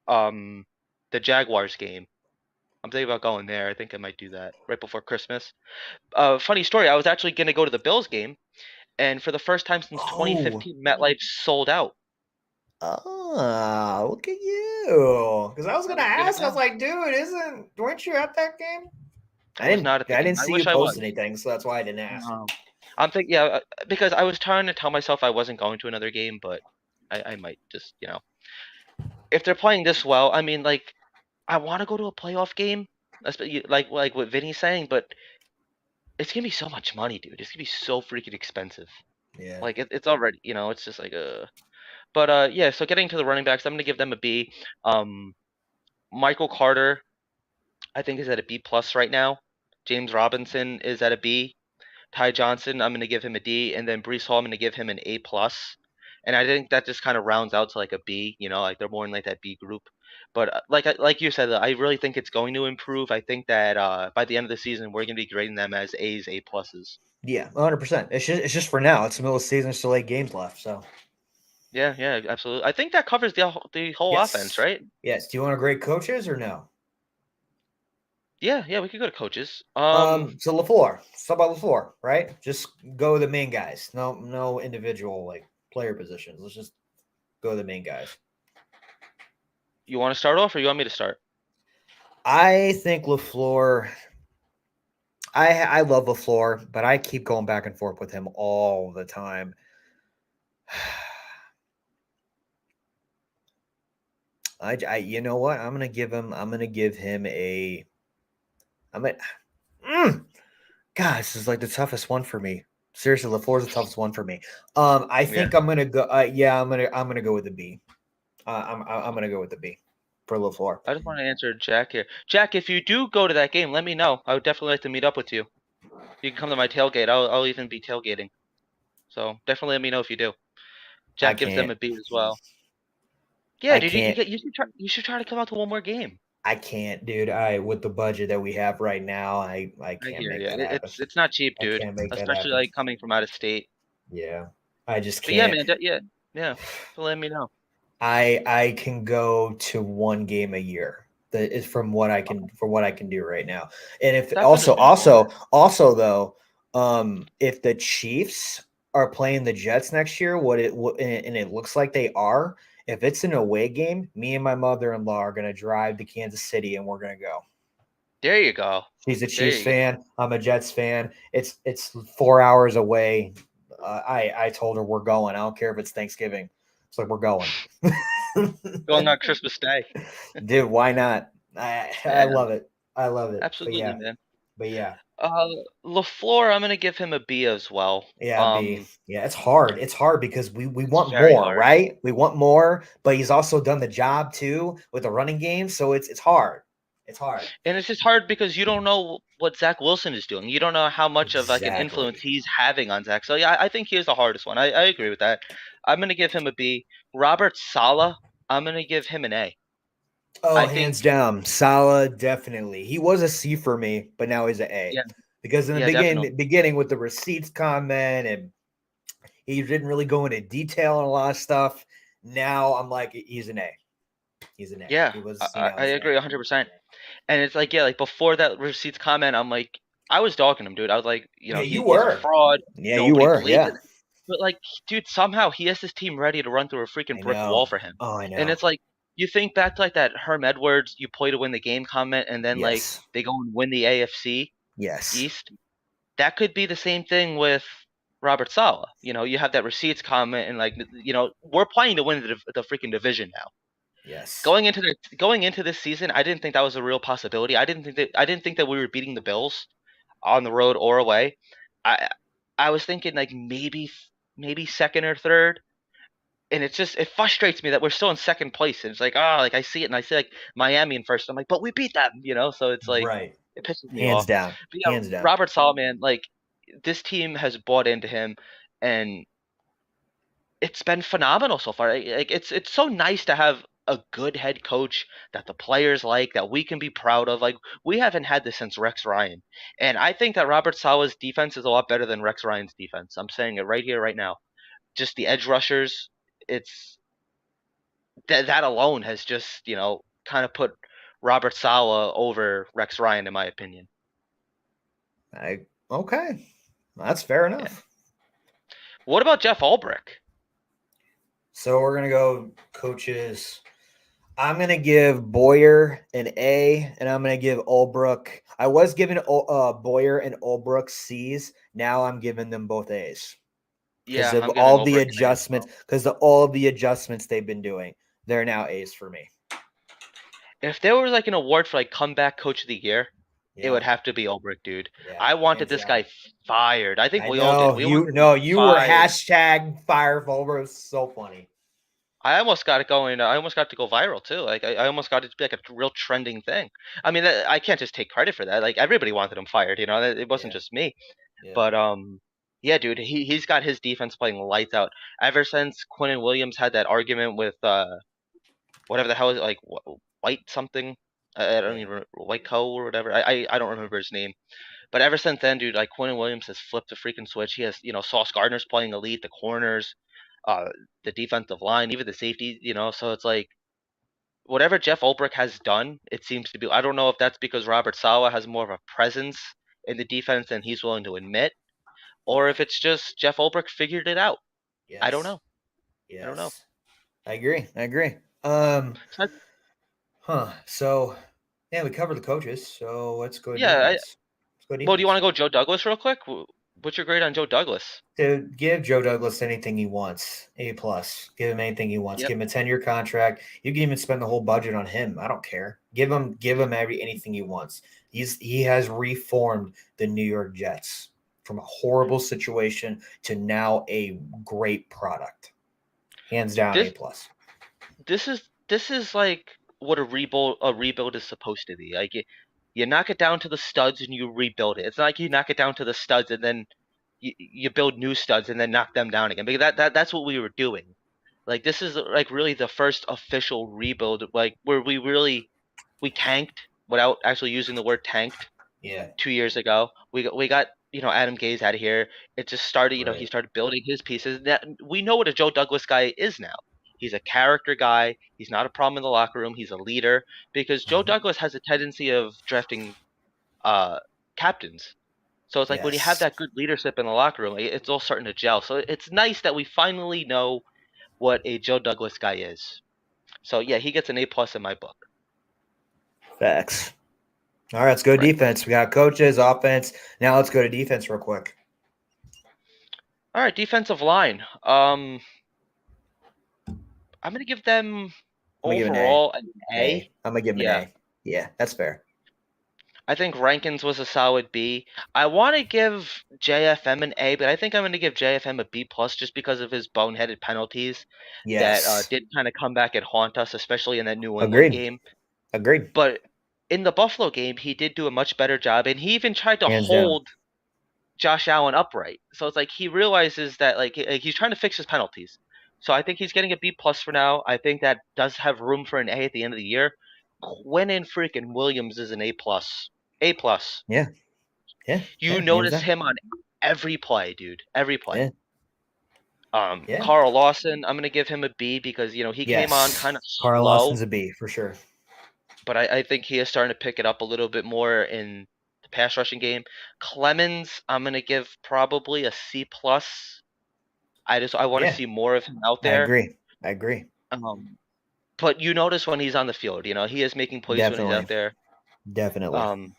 um the Jaguars game. I'm thinking about going there. I think I might do that right before Christmas. Funny story. I was actually gonna go to the Bills game, and for the first time since Oh, 2015, MetLife sold out. look at you. Because I was I gonna was gonna ask, I was go. like, dude, weren't you at that game? I was not at the I game. didn't I see you wish I post was. anything, so that's why I didn't ask. No. I'm thinking, yeah, because I was trying to tell myself I wasn't going to another game, but I might just, if they're playing this well, I mean, like, I want to go to a playoff game, like what Vinny's saying, but it's gonna be so much money, dude. It's gonna be so freaking expensive. Yeah. Like, it's already, it's just like But yeah. So getting to the running backs, I'm gonna give them a B. Um, Michael Carter, I think is at a B plus right now. James Robinson is at a B. Ty Johnson, I'm gonna give him a D, and then Brees Hall, I'm gonna give him an A plus. and I think that just kind of rounds out to like a B. Like they're more in like that B group. But like you said, I really think it's going to improve. I think that by the end of the season, we're going to be grading them as A's, A pluses. Yeah, 100%. It's just for now. It's the middle of the season, still 8 games left. So Yeah, yeah, absolutely. I think that covers the whole offense, yes, right? yes. Do you want to grade coaches or no? Yeah, yeah, we could go to coaches. So LaFleur. Let's talk about LaFleur, right? Just go with the main guys. No individual like player positions. Let's just go with the main guys. You want to start off, or you want me to start? I think LaFleur. I love LaFleur, but I keep going back and forth with him all the time. You know what? I'm gonna give him. I'm gonna give him a. I'm at. Mm, God, this is like the toughest one for me. Seriously, LaFleur's the toughest one for me. I Yeah. think I'm gonna go. Yeah, I'm gonna go with the B. I'm gonna go with the B for LaFleur. I just want to answer Jack here. Jack, if you do go to that game, let me know. I would definitely like to meet up with you. You can come to my tailgate. I'll even be tailgating. So definitely let me know if you do. I Jack gives them can't. a B as well. Yeah, I dude, can't. you should try to come out to one more game. I can't, dude. I with the budget that we have right now, I I can't hear make you. that happen. It's not cheap, I dude. can't make that Especially happen. like coming from out of state. Yeah, I just But yeah, can't. man. Yeah, yeah. So let me know. I can go to one game a year. That is from what I can do right now. And if That's also understandable. also also though, if the Chiefs are playing the Jets next year, and it looks like they are, if it's an away game, me and my mother-in-law are gonna drive to Kansas City and we're gonna go. There you go. She's a There Chiefs you go. fan. I'm a Jets fan. It's 4 hours away. I told her we're going. I don't care if it's Thanksgiving. It's like we're going. Going on Christmas Day. Dude, why not? I Yeah, love it. I love it. But absolutely, yeah, man. but yeah, Uh, LaFleur, I'm gonna give him a B as well. yeah, B. Yeah, it's hard. It's hard because we It's want very more, hard. right? We want more, but he's also done the job too with the running game. So it's hard. It's hard. And it's just hard because you don't know what Zach Wilson is doing. You don't know how much of like an influence Exactly. he's having on Zach. So yeah, I think he is the hardest one. I agree with that. I'm gonna give him a B. Robert Sala, I'm gonna give him an A. Oh, I think hands down. Salah, definitely. He was a C for me, but now he's an A. yeah, Because in the yeah, definitely. beginning with the receipts comment and he didn't really go into detail on a lot of stuff. Now I'm like, he's an A. He's an A. Yeah, He was, I, I he's an A. agree 100%. And it's like yeah, like before that receipts comment, I'm like I was dogging him, dude. I was like, Yeah, you he's a were. fraud. Yeah, you Nobody were. believes Yeah. in it. But like, dude, somehow he has this team ready to run through a freaking I brick know. wall for him. Oh, I And know. it's like you think back to like that Herm Edwards, you play to win the game comment, and then like Yes. they go and win the AFC Yes. East. That could be the same thing with Robert Sala. You have that receipts comment, and like we're playing to win the freaking division now. Yes. Going into this season, I didn't think that was a real possibility. I didn't think that we were beating the Bills on the road or away. I I was thinking like maybe second or third, and it frustrates me that we're still in second place. And it's like like I see it and I see like Miami in first. I'm like, but we beat them. So it's like Right. it pisses me Hands off. down. But yeah, Hands down. Robert Salman, like this team has bought into him, and it's been phenomenal so far. Like it's so nice to have a good head coach that the players like, that we can be proud of. Like we haven't had this since Rex Ryan, and I think that Robert Sala's defense is a lot better than Rex Ryan's defense. I'm saying it right here, right now. Just the edge rushers, it's that alone has just kind of put Robert Sala over Rex Ryan, in my opinion. I Okay. That's fair Yeah. enough. What about Jeff Ulbrich? So we're gonna go coaches. I'm gonna give Boyer an A, and I'm gonna give Ulbrook. I was giving Boyer and Ulbrook C's. Now I'm giving them both A's because Yeah, of I'm giving all the Ulbrich an A as adjustments. well. Because of all of the adjustments they've been doing, they're now A's for me. If there was like an award for like comeback coach of the year, it Yeah, would have to be Ulbrich, dude. yeah, I wanted hands this down. guy fired. I think I we all did. know We you. wanted him No, you were fired. hashtag fire Fulber. It was so funny. I almost got it going. I almost got to go viral too. Like I almost got it to be like a real trending thing. I mean, I can't just take credit for that. Like everybody wanted him fired. It wasn't Yeah, just me. yeah. But Yeah, dude, he's got his defense playing lights out. Ever since Quinn Williams had that argument with whatever the hell is it, like White something. I don't Yeah. even White Co or whatever. I don't remember his name. But ever since then, dude, like Quinn Williams has flipped the freaking switch. He has, Sauce Gardner's playing elite, the corners, uh, the defensive line, even the safety. So it's like whatever Jeff Ulbrich has done, it seems to be. I don't know if that's because Robert Sala has more of a presence in the defense than he's willing to admit, or Yeah. if it's just Jeff Ulbrich figured it out. I don't Yes. know. I don't know. Yes. I agree. I agree. So, So yeah, we covered the coaches. So let's go to yeah. defense. Let's go Well, do you want defense. to go Joe Douglas real quick? What's your grade on Joe Douglas? To give Joe Douglas anything he wants, A plus. Give him anything he wants. Yep. Give him a 10-year contract. You can even spend the whole budget on him. I don't care. Give him anything he wants. He has reformed the New York Jets from a horrible situation to now a great product. Hands down, A This plus. this is like what a rebuild is supposed to be. Like you knock it down to the studs and you rebuild it. It's not like you knock it down to the studs and then you build new studs and then knock them down again. Because that's what we were doing. Like this is like really the first official rebuild, like where we tanked without actually using the word tanked Yeah. 2 years ago. We got Adam Gase out of here. It just started. He Right. started building his pieces. We know what a Joe Douglas guy is now. He's a character guy. He's not a problem in the locker room. He's a leader because Joe Mhm. Douglas has a tendency of drafting uh captains. So it's like when you have Yes. that good leadership in the locker room, it's all starting to gel. So it's nice that we finally know what a Joe Douglas guy is. So yeah, he gets an A plus in my book. Facts. All right, let's go Right. defense. We got coaches, offense. Now let's go to defense real quick. All right, defensive line. I'm gonna give them I'm gonna give an A. overall an A. I'm gonna give him an Yeah, A. Yeah, that's fair. I think Rankins was a solid B. I want to give JFM an A, but I think I'm gonna give JFM a B plus just because of his boneheaded penalties that Yes. did kind of come back and haunt us, especially in that New England Agreed. game. Agreed. But in the Buffalo game, he did do a much better job, and he even tried to Hands down. hold Josh Allen upright. So it's like he realizes that he's trying to fix his penalties. So I think he's getting a B plus for now. I think that does have room for an A at the end of the year. Quinnen freaking Williams is an A plus. A plus. Yeah. Yeah. You Yeah. Hands notice down. him on every play, dude. Every play. Yeah. Yeah. Carl Lawson, I'm gonna give him a B because he came on Yes. kind of Carl slow, Lawson's a B for sure. but I think he is starting to pick it up a little bit more in the pass rushing game. Clemens, I'm gonna give probably a C plus. I want to Yeah. see more of him out I there. agree. I agree. Um, but you notice when he's on the field, he is making plays when he's Definitely. out there. Definitely. Um,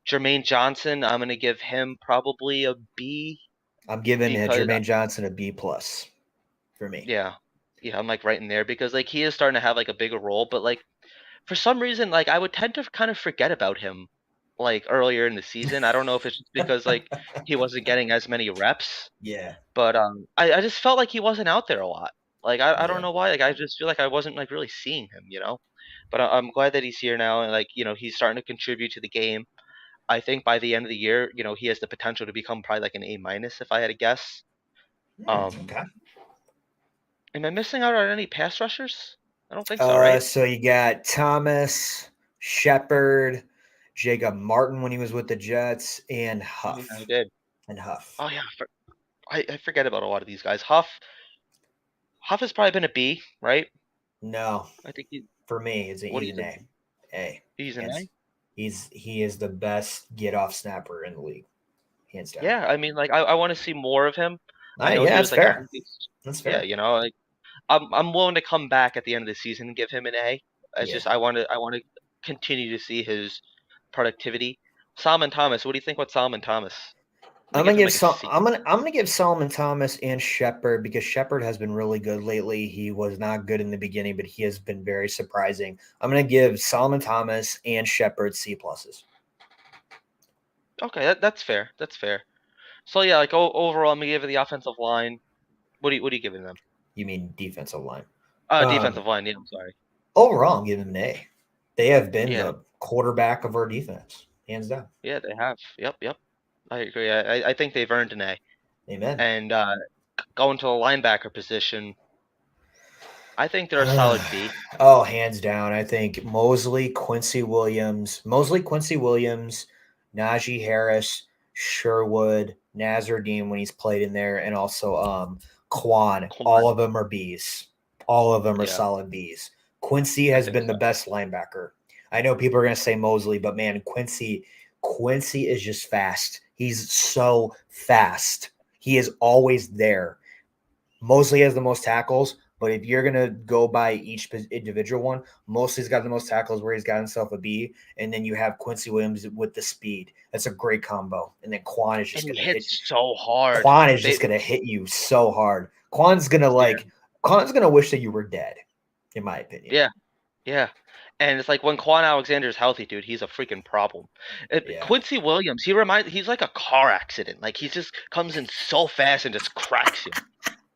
Jermaine Johnson, I'm gonna give him probably a B I'm giving because Jermaine Johnson a B plus for me. yeah, yeah, I'm like right in there because like he is starting to have like a bigger role, but like for some reason like I would tend to kind of forget about him like earlier in the season. I don't know if it's just because like he wasn't getting as many reps. Yeah. But I just felt like he wasn't out there a lot. Like I don't Yeah. know why. Like I just feel like I wasn't like really seeing him. But I'm glad that he's here now and like he's starting to contribute to the game. I think by the end of the year, he has the potential to become probably like an A minus if I had to guess. Um, Okay. am I missing out on any pass rushers? I don't think so, right? So you got Thomas, Shepard, Jacob Martin when he was with the Jets, and Oh yeah, I Huff. did. And Huff. Oh yeah, I forget about a lot of these guys. Huff has probably been a B, right? No, I think for me, what do he's you an think? A. A. He's an A. Hands, he is the best get off snapper in the league, hands down. Yeah, I mean, like I want to see more of him. All I right, know yeah, he that's was like a fair. healthy. That's Yeah, fair. like I'm willing to come back at the end of the season and give him an A. It's Yeah. just I want to continue to see his productivity. Solomon Thomas, what do you think about Solomon Thomas? I'm gonna give him like a C. I'm gonna give Solomon Thomas and Shepard because Shepard has been really good lately. He was not good in the beginning, but he has been very surprising. I'm gonna give Solomon Thomas and Shepard C pluses. Okay, that's fair. That's fair. So yeah, like overall, I'm gonna give it the offensive line. What are you giving them? You mean defensive line? Defensive Um, line. Yeah, I'm sorry. Overall, I'm giving them an A. They have been Yeah, the quarterback of our defense, hands down. yeah, they have. Yep, yep. I agree. I think they've earned an A. Amen. And going to the linebacker position, I think they're a solid B. Oh, hands down. I think Quincy Williams, Najee Harris, Sherwood, Nazardine when he's played in there, and also Quan. All Quan, of them are Bs. All of them are yeah, solid Bs. Quincy I has think been the so. best linebacker. I know people are gonna say Mosley, but man, Quincy is just fast. He's so fast. He is always there. Mosley has the most tackles, but if you're gonna go by each individual one, Mosley's got the most tackles where he's got himself a B, and then you have Quincy Williams with the speed. That's a great combo. And then And he hits so hard. Quan is They, just gonna hit you so hard. yeah, Quan's gonna wish that you were dead, in my opinion. yeah, yeah. And it's like when Quan Alexander's healthy, dude, he's a freaking problem. Yeah. Quincy Williams, he's like a car accident. Like he just comes in so fast and just cracks you.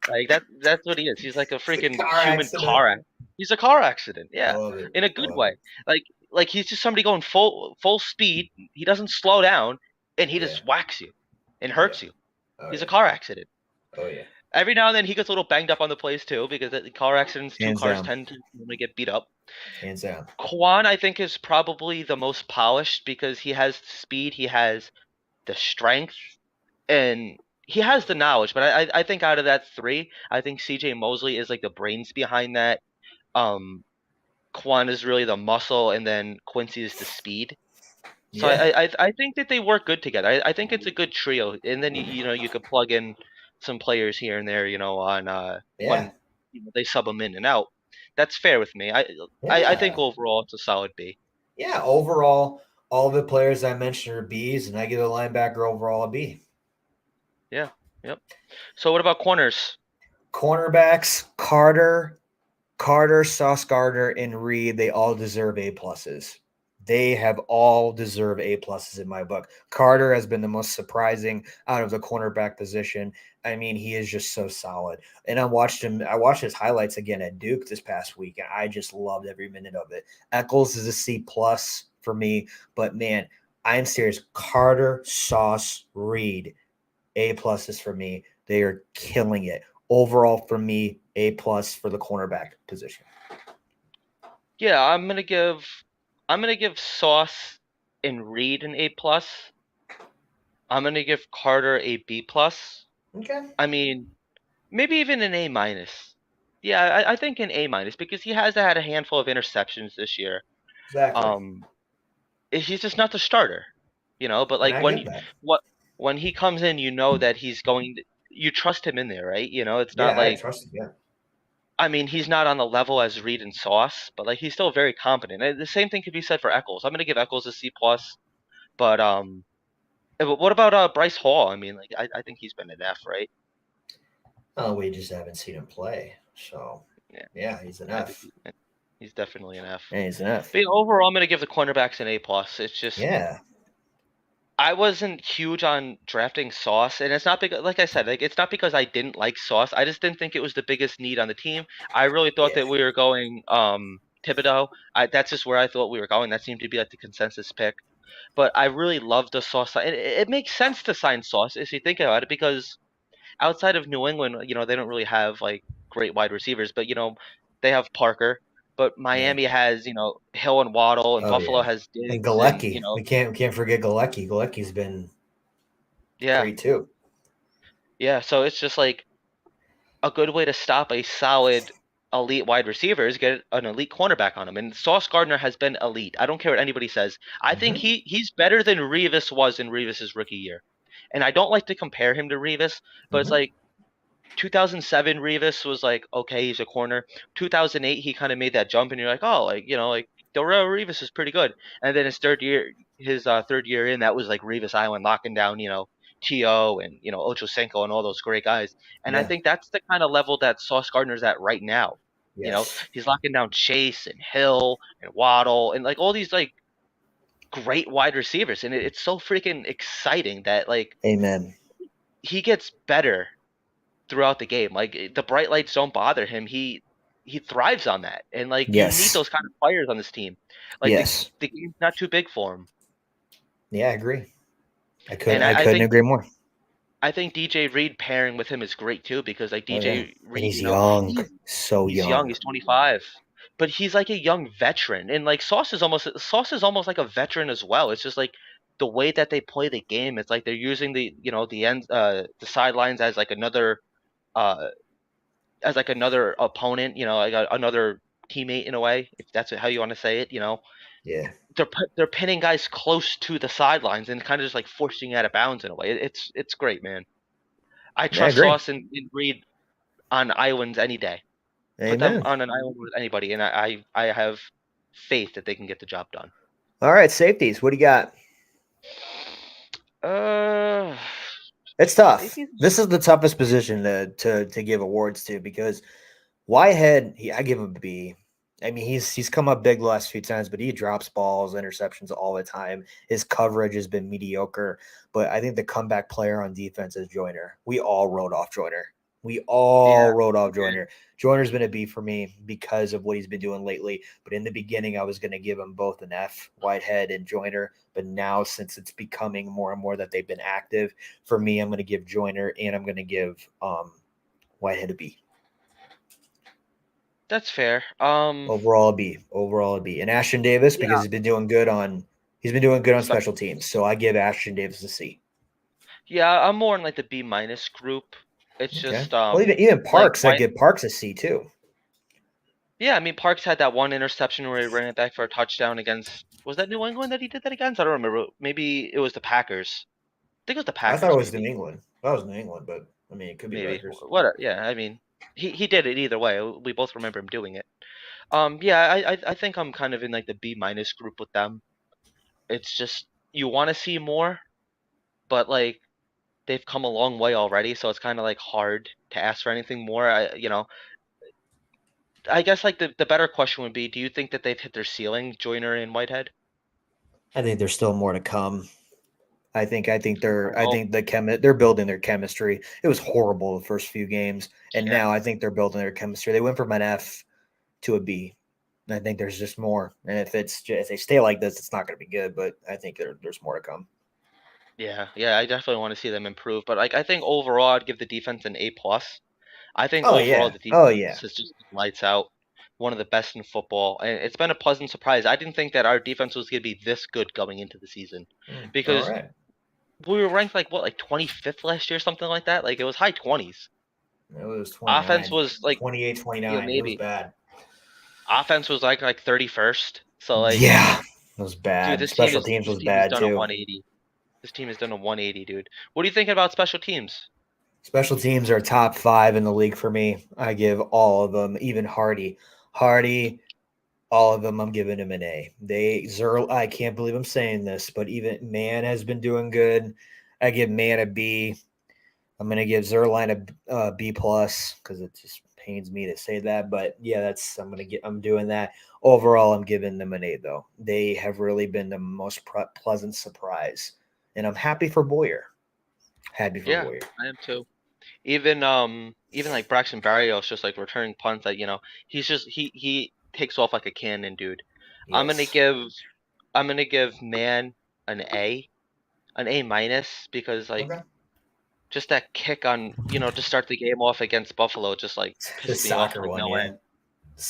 Like that's what he is. He's like a It's a freaking car human accident. car. He's a car accident. I Yeah, love it. in a I good love way. it. Like he's just somebody going full speed. He doesn't slow down, and he Yeah. just whacks you and Yeah. hurts you. Oh He's a yeah. car accident. Oh yeah. Every now and then he gets a little banged up on the plays too, because the car accidents, two Hands cars down. tend to normally get beat up. Hands down. Kwan, I think, is probably the most polished because he has the speed, he has the strength, and he has the knowledge. But I think out of that three, I think C.J. Mosley is like the brains behind that. Um, Kwan is really the muscle, and then Quincy is the speed. So Yeah. I think that they work good together. I think it's a good trio, and then you could plug in some players here and there, on Yeah. when they sub them in and out. That's fair with me. I think Yeah. overall it's a solid B. Yeah, overall, all the players I mentioned are Bs, and I give a linebacker overall a B. Yeah. Yep. So what about corners? Cornerbacks, Sauce Gardner, and Reed, they all deserve A pluses. They have all deserve A pluses in my book. Carter has been the most surprising out of the cornerback position. I mean, he is just so solid. And I watched his highlights again at Duke this past week, and I just loved every minute of it. Eccles is a C plus for me, but man, I'm serious. Carter, Sauce, Reed, A pluses for me. They are killing it. Overall, for me, A plus for the cornerback position. Yeah, I'm gonna give Sauce and Reed an A plus. I'm gonna give Carter a B plus. Okay. I mean, maybe even an A minus. Yeah, I think an A minus because he has had a handful of interceptions this year. Exactly. Um, he's just not the starter, But And like I get that. what when he comes in, you know that he's you trust him in there, right? It's not Yeah, I like trust him. Yeah. I mean he's not on the level as Reed and Sauce, but like he's still very competent. And the same thing could be said for Eccles. I'm gonna give Eccles a C plus, but but what about Bryce Hall? I mean, like I think he's been an F, right? Oh, we just haven't seen him play. So, Yeah, yeah, he's an I think F. he's definitely an F. And he's an F. But yeah, overall, I'm gonna give the cornerbacks an A plus. It's just Yeah. I wasn't huge on drafting Sauce, and it's not because, like I said, like it's not because I didn't like Sauce. I just didn't think it was the biggest need on the team. I really thought Yeah. that we were going Thibodeau. That's just where I thought we were going. That seemed to be like the consensus pick. But I really love the Sauce, and it makes sense to sign Sauce if you think about it, because outside of New England, they don't really have like great wide receivers, but they have Parker. But Yeah. Miami has, Hill and Waddle, and Oh Buffalo yeah. has And Diggs, and Galecki. We can't forget Galecki. Galecki's been yeah, great too. yeah. So it's just like a good way to stop a solid elite wide receiver is get an elite cornerback on him. And Sauce Gardner has been elite. I don't care what anybody says. I think Mm-hmm. he's better than Revis was in Revis's rookie year. And I don't like to compare him to Revis, but it's Mm-hmm. like 2007 Revis was like, okay, he's a corner. 2008 he kind of made that jump, and you're like, oh, like Darrell Revis is pretty good. And then his third year in, that was like Revis Island locking down, T.O. and Ocho Cinco and all those great guys. And I Yeah. think that's the kind of level that Sauce Gardner's at right now. Yes. He's locking down Chase and Hill and Waddle and like all these like great wide receivers, and it's so freaking exciting that like Amen. he gets better throughout the game. Like the bright lights don't bother him. He thrives on that. And like you need Yes. those kind of players on this team. Like Yes. the game's not too big for him. Yeah, I agree. And I I couldn't think agree more. I think DJ Reed pairing with him is great too because like Oh yeah, DJ and Reed, he's young, he's so he's young, young. he's 25, but he's like a young veteran, and like Sauce is almost like a veteran as well. It's just like the way that they play the game. It's like they're using the sidelines uh as like another opponent, like another teammate in a way, if that's how you want to say it. Yeah, They're pinning guys close to the sidelines and kind of just like forcing you out of bounds in a way. It's great, man. I I trust agree. Sauce and Reed on islands any day. Put them Amen. on an island with anybody, and I have faith that they can get the job done. All right, safeties. What do you got? Uh, It's tough. Safety. This is the toughest position to give awards to because Whitehead, I give him a B. I mean, he's come up big the last few times, but he drops balls, interceptions all the time. His coverage has been mediocre, but I think the comeback player on defense is Joyner. We all wrote off Joyner. We all Yeah, wrote off we did. Joyner. Joyner's been a B for me because of what he's been doing lately. But in the beginning, I was going to give him both an F, Whitehead and Joyner. But now, since it's becoming more and more that they've been active, for me, I'm going to give Joyner and I'm going to give Whitehead a B. That's fair. Overall a B. Overall a B. And Ashton Davis, because Yeah, he's been doing good on special special teams. teams. So I give Ashton Davis a C. Yeah, I'm more in like the B minus group. It's Okay. just Well, even like Parks, I why? give Parks a C too. Yeah, I mean Parks had that one interception where he ran it back for a touchdown against. Was that New England that he did that against? I don't remember. Maybe it was the Packers. I think it was the I thought it Packers. was New Maybe. England. I thought it was New England, but I mean, it could be Maybe. Rutgers. What? Yeah. I mean, he did it either way. We both remember him doing it. Yeah. I think I'm kind of in like the B minus group with them. It's just you want to see more, but like they've come a long way already, so it's kind of like hard to ask for anything more. I guess like the better question would be, do you think that they've hit their ceiling, Joyner and Whitehead? I think there's still more to come. I think I they're I hope. think they're building their chemistry. It was horrible the first few games, and Yeah. now I think they're building their chemistry. They went from an F to a B. I think there's just more, and if they stay like this, it's not going to be good. But I think there's more to come. Yeah, I definitely want to see them improve. But like I think overall I'd give the defense an A plus. I think Oh overall yeah, the oh defense yeah. is just lights out. One of the best in football. And it's been a pleasant surprise. I didn't think that our defense was gonna be this good going into the season. All Because right. we were ranked like what, like 25th last year, something like that? Like it was high 20s. It was Offense 29, was like 28, 29. It was maybe. bad. Offense was like 31st. So like, Yeah, it was dude, bad. this team Special is teams this was team has bad done a too. 180. This team has done a 180, dude. What do you think about special teams? Special teams are top 5 in the league for me. I give all of them, even Hardy. Hardy, all of them, I'm giving him an A. I can't believe I'm saying this, but even Man has been doing good. I give Man a B. I'm gonna give Zerline a B plus because it just pains me to say that, but yeah, I'm doing that. Overall, I'm giving them an A though. They have really been the most pleasant surprise, and I'm happy for Boyer. Happy for Yeah, Boyer. I am too. Even like Braxton Barrios just like returning punts that he takes off like a cannon, dude. I'm gonna Yes. give I'm gonna give Man an A, an A minus because like Okay. just that kick on to start the game off against Buffalo just like The pissed me off soccer like one, no yeah. end.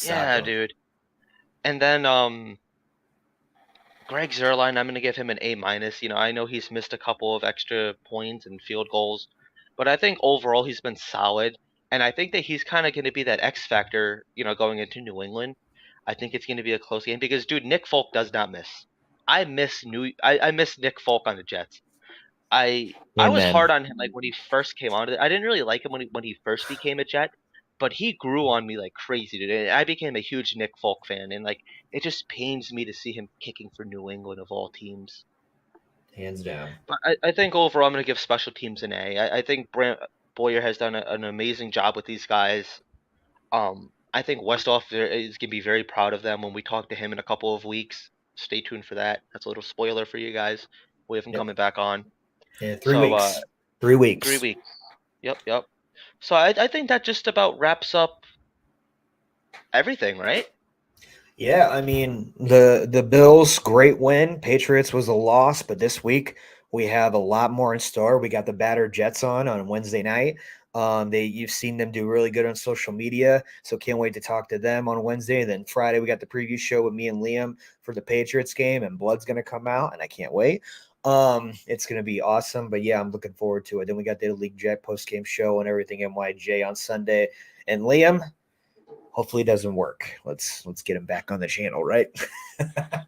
Yeah, Soccer. dude. And then Greg Zuerlein, I'm gonna give him an A minus. I know he's missed a couple of extra points and field goals, but I think overall he's been solid. And I think that he's kind of gonna be that X factor, going into New England. I think it's gonna be a close game because, dude, Nick Folk does not miss. I miss Nick Folk on the Jets. I was Amen. hard on him like when he first came on. I didn't really like him when he first became a Jet, but he grew on me like crazy, dude. And I became a huge Nick Folk fan, and like it just pains me to see him kicking for New England of all teams. Hands down. But I think overall I'm gonna give special teams an A. I think Brant Boyer has done an amazing job with these guys. I think Westhoff is gonna be very proud of them when we talk to him in a couple of weeks. Stay tuned for that. That's a little spoiler for you guys. We have him Yep. coming back on. Yeah, three So weeks. 3 weeks. 3 weeks. Yep. So I think that just about wraps up everything, right? Yeah, I mean the Bills great win. Patriots was a loss, but this week We have a lot more in store. We got the Batter Jets on Wednesday night. You've seen them do really good on social media, so can't wait to talk to them on Wednesday. Then Friday we got the preview show with me and Liam for the Patriots game, and Blood's gonna come out, and I can't wait. It's gonna be awesome. But yeah, I'm looking forward to it. Then we got the League Jet post game show and everything NYJ on Sunday. And Liam, hopefully it doesn't work. Let's get him back on the channel, right?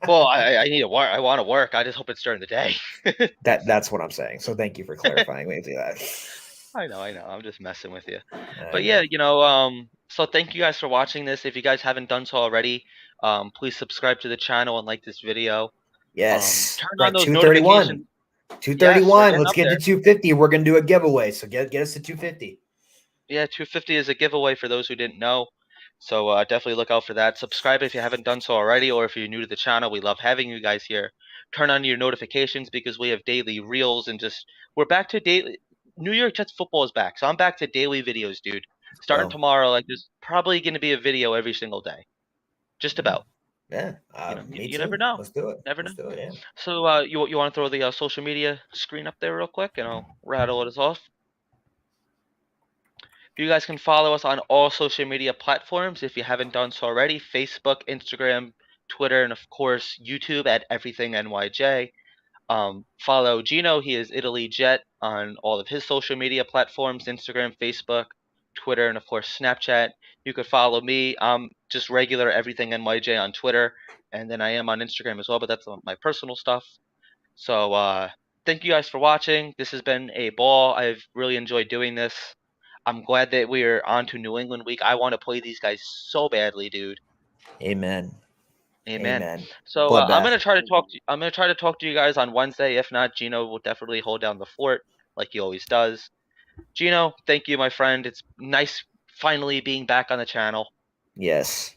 Well, I need to work. I want to work. I just hope it's during the day. That's what I'm saying. So thank you for clarifying me that. I know. I'm just messing with you. I But yeah, know. so thank you guys for watching this. If you guys haven't done so already, please subscribe to the channel and like this video. Yes. Turn on Right, those 231. notifications. Yes, we're 231. getting Let's up get to there. 250. We're gonna do a giveaway. So get us to 250. Yeah, 250 is a giveaway for those who didn't know. So definitely look out for that. Subscribe if you haven't done so already, or if you're new to the channel. We love having you guys here. Turn on your notifications because we have daily reels and just we're back to daily. New York Jets football is back, so I'm back to daily videos, dude. Starting Go. tomorrow, like there's probably going to be a video every single day, just Yeah. about. Yeah. You, Me you never too. know. Let's do it. Never know. Let's do it. Yeah. So you want to throw the social media screen up there real quick, and I'll rattle it off. You guys can follow us on all social media platforms if you haven't done so already: Facebook, Instagram, Twitter, and of course YouTube at Everything NYJ. Follow Gino; he is Italy Jet on all of his social media platforms: Instagram, Facebook, Twitter, and of course Snapchat. You could follow me. I'm just regular Everything NYJ on Twitter, and then I am on Instagram as well, but that's my personal stuff. So thank you guys for watching. This has been a ball. I've really enjoyed doing this. I'm glad that we're on to New England week. I want to play these guys so badly, dude. Amen. Amen. Amen. So Bloodbath. I'm gonna try to talk to you guys on Wednesday. If not, Gino will definitely hold down the fort like he always does. Gino, thank you, my friend. It's nice finally being back on the channel. Yes.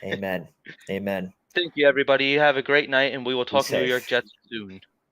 Amen. Amen. Thank you, everybody. You have a great night, and we will Be talk New York safe. Jets soon.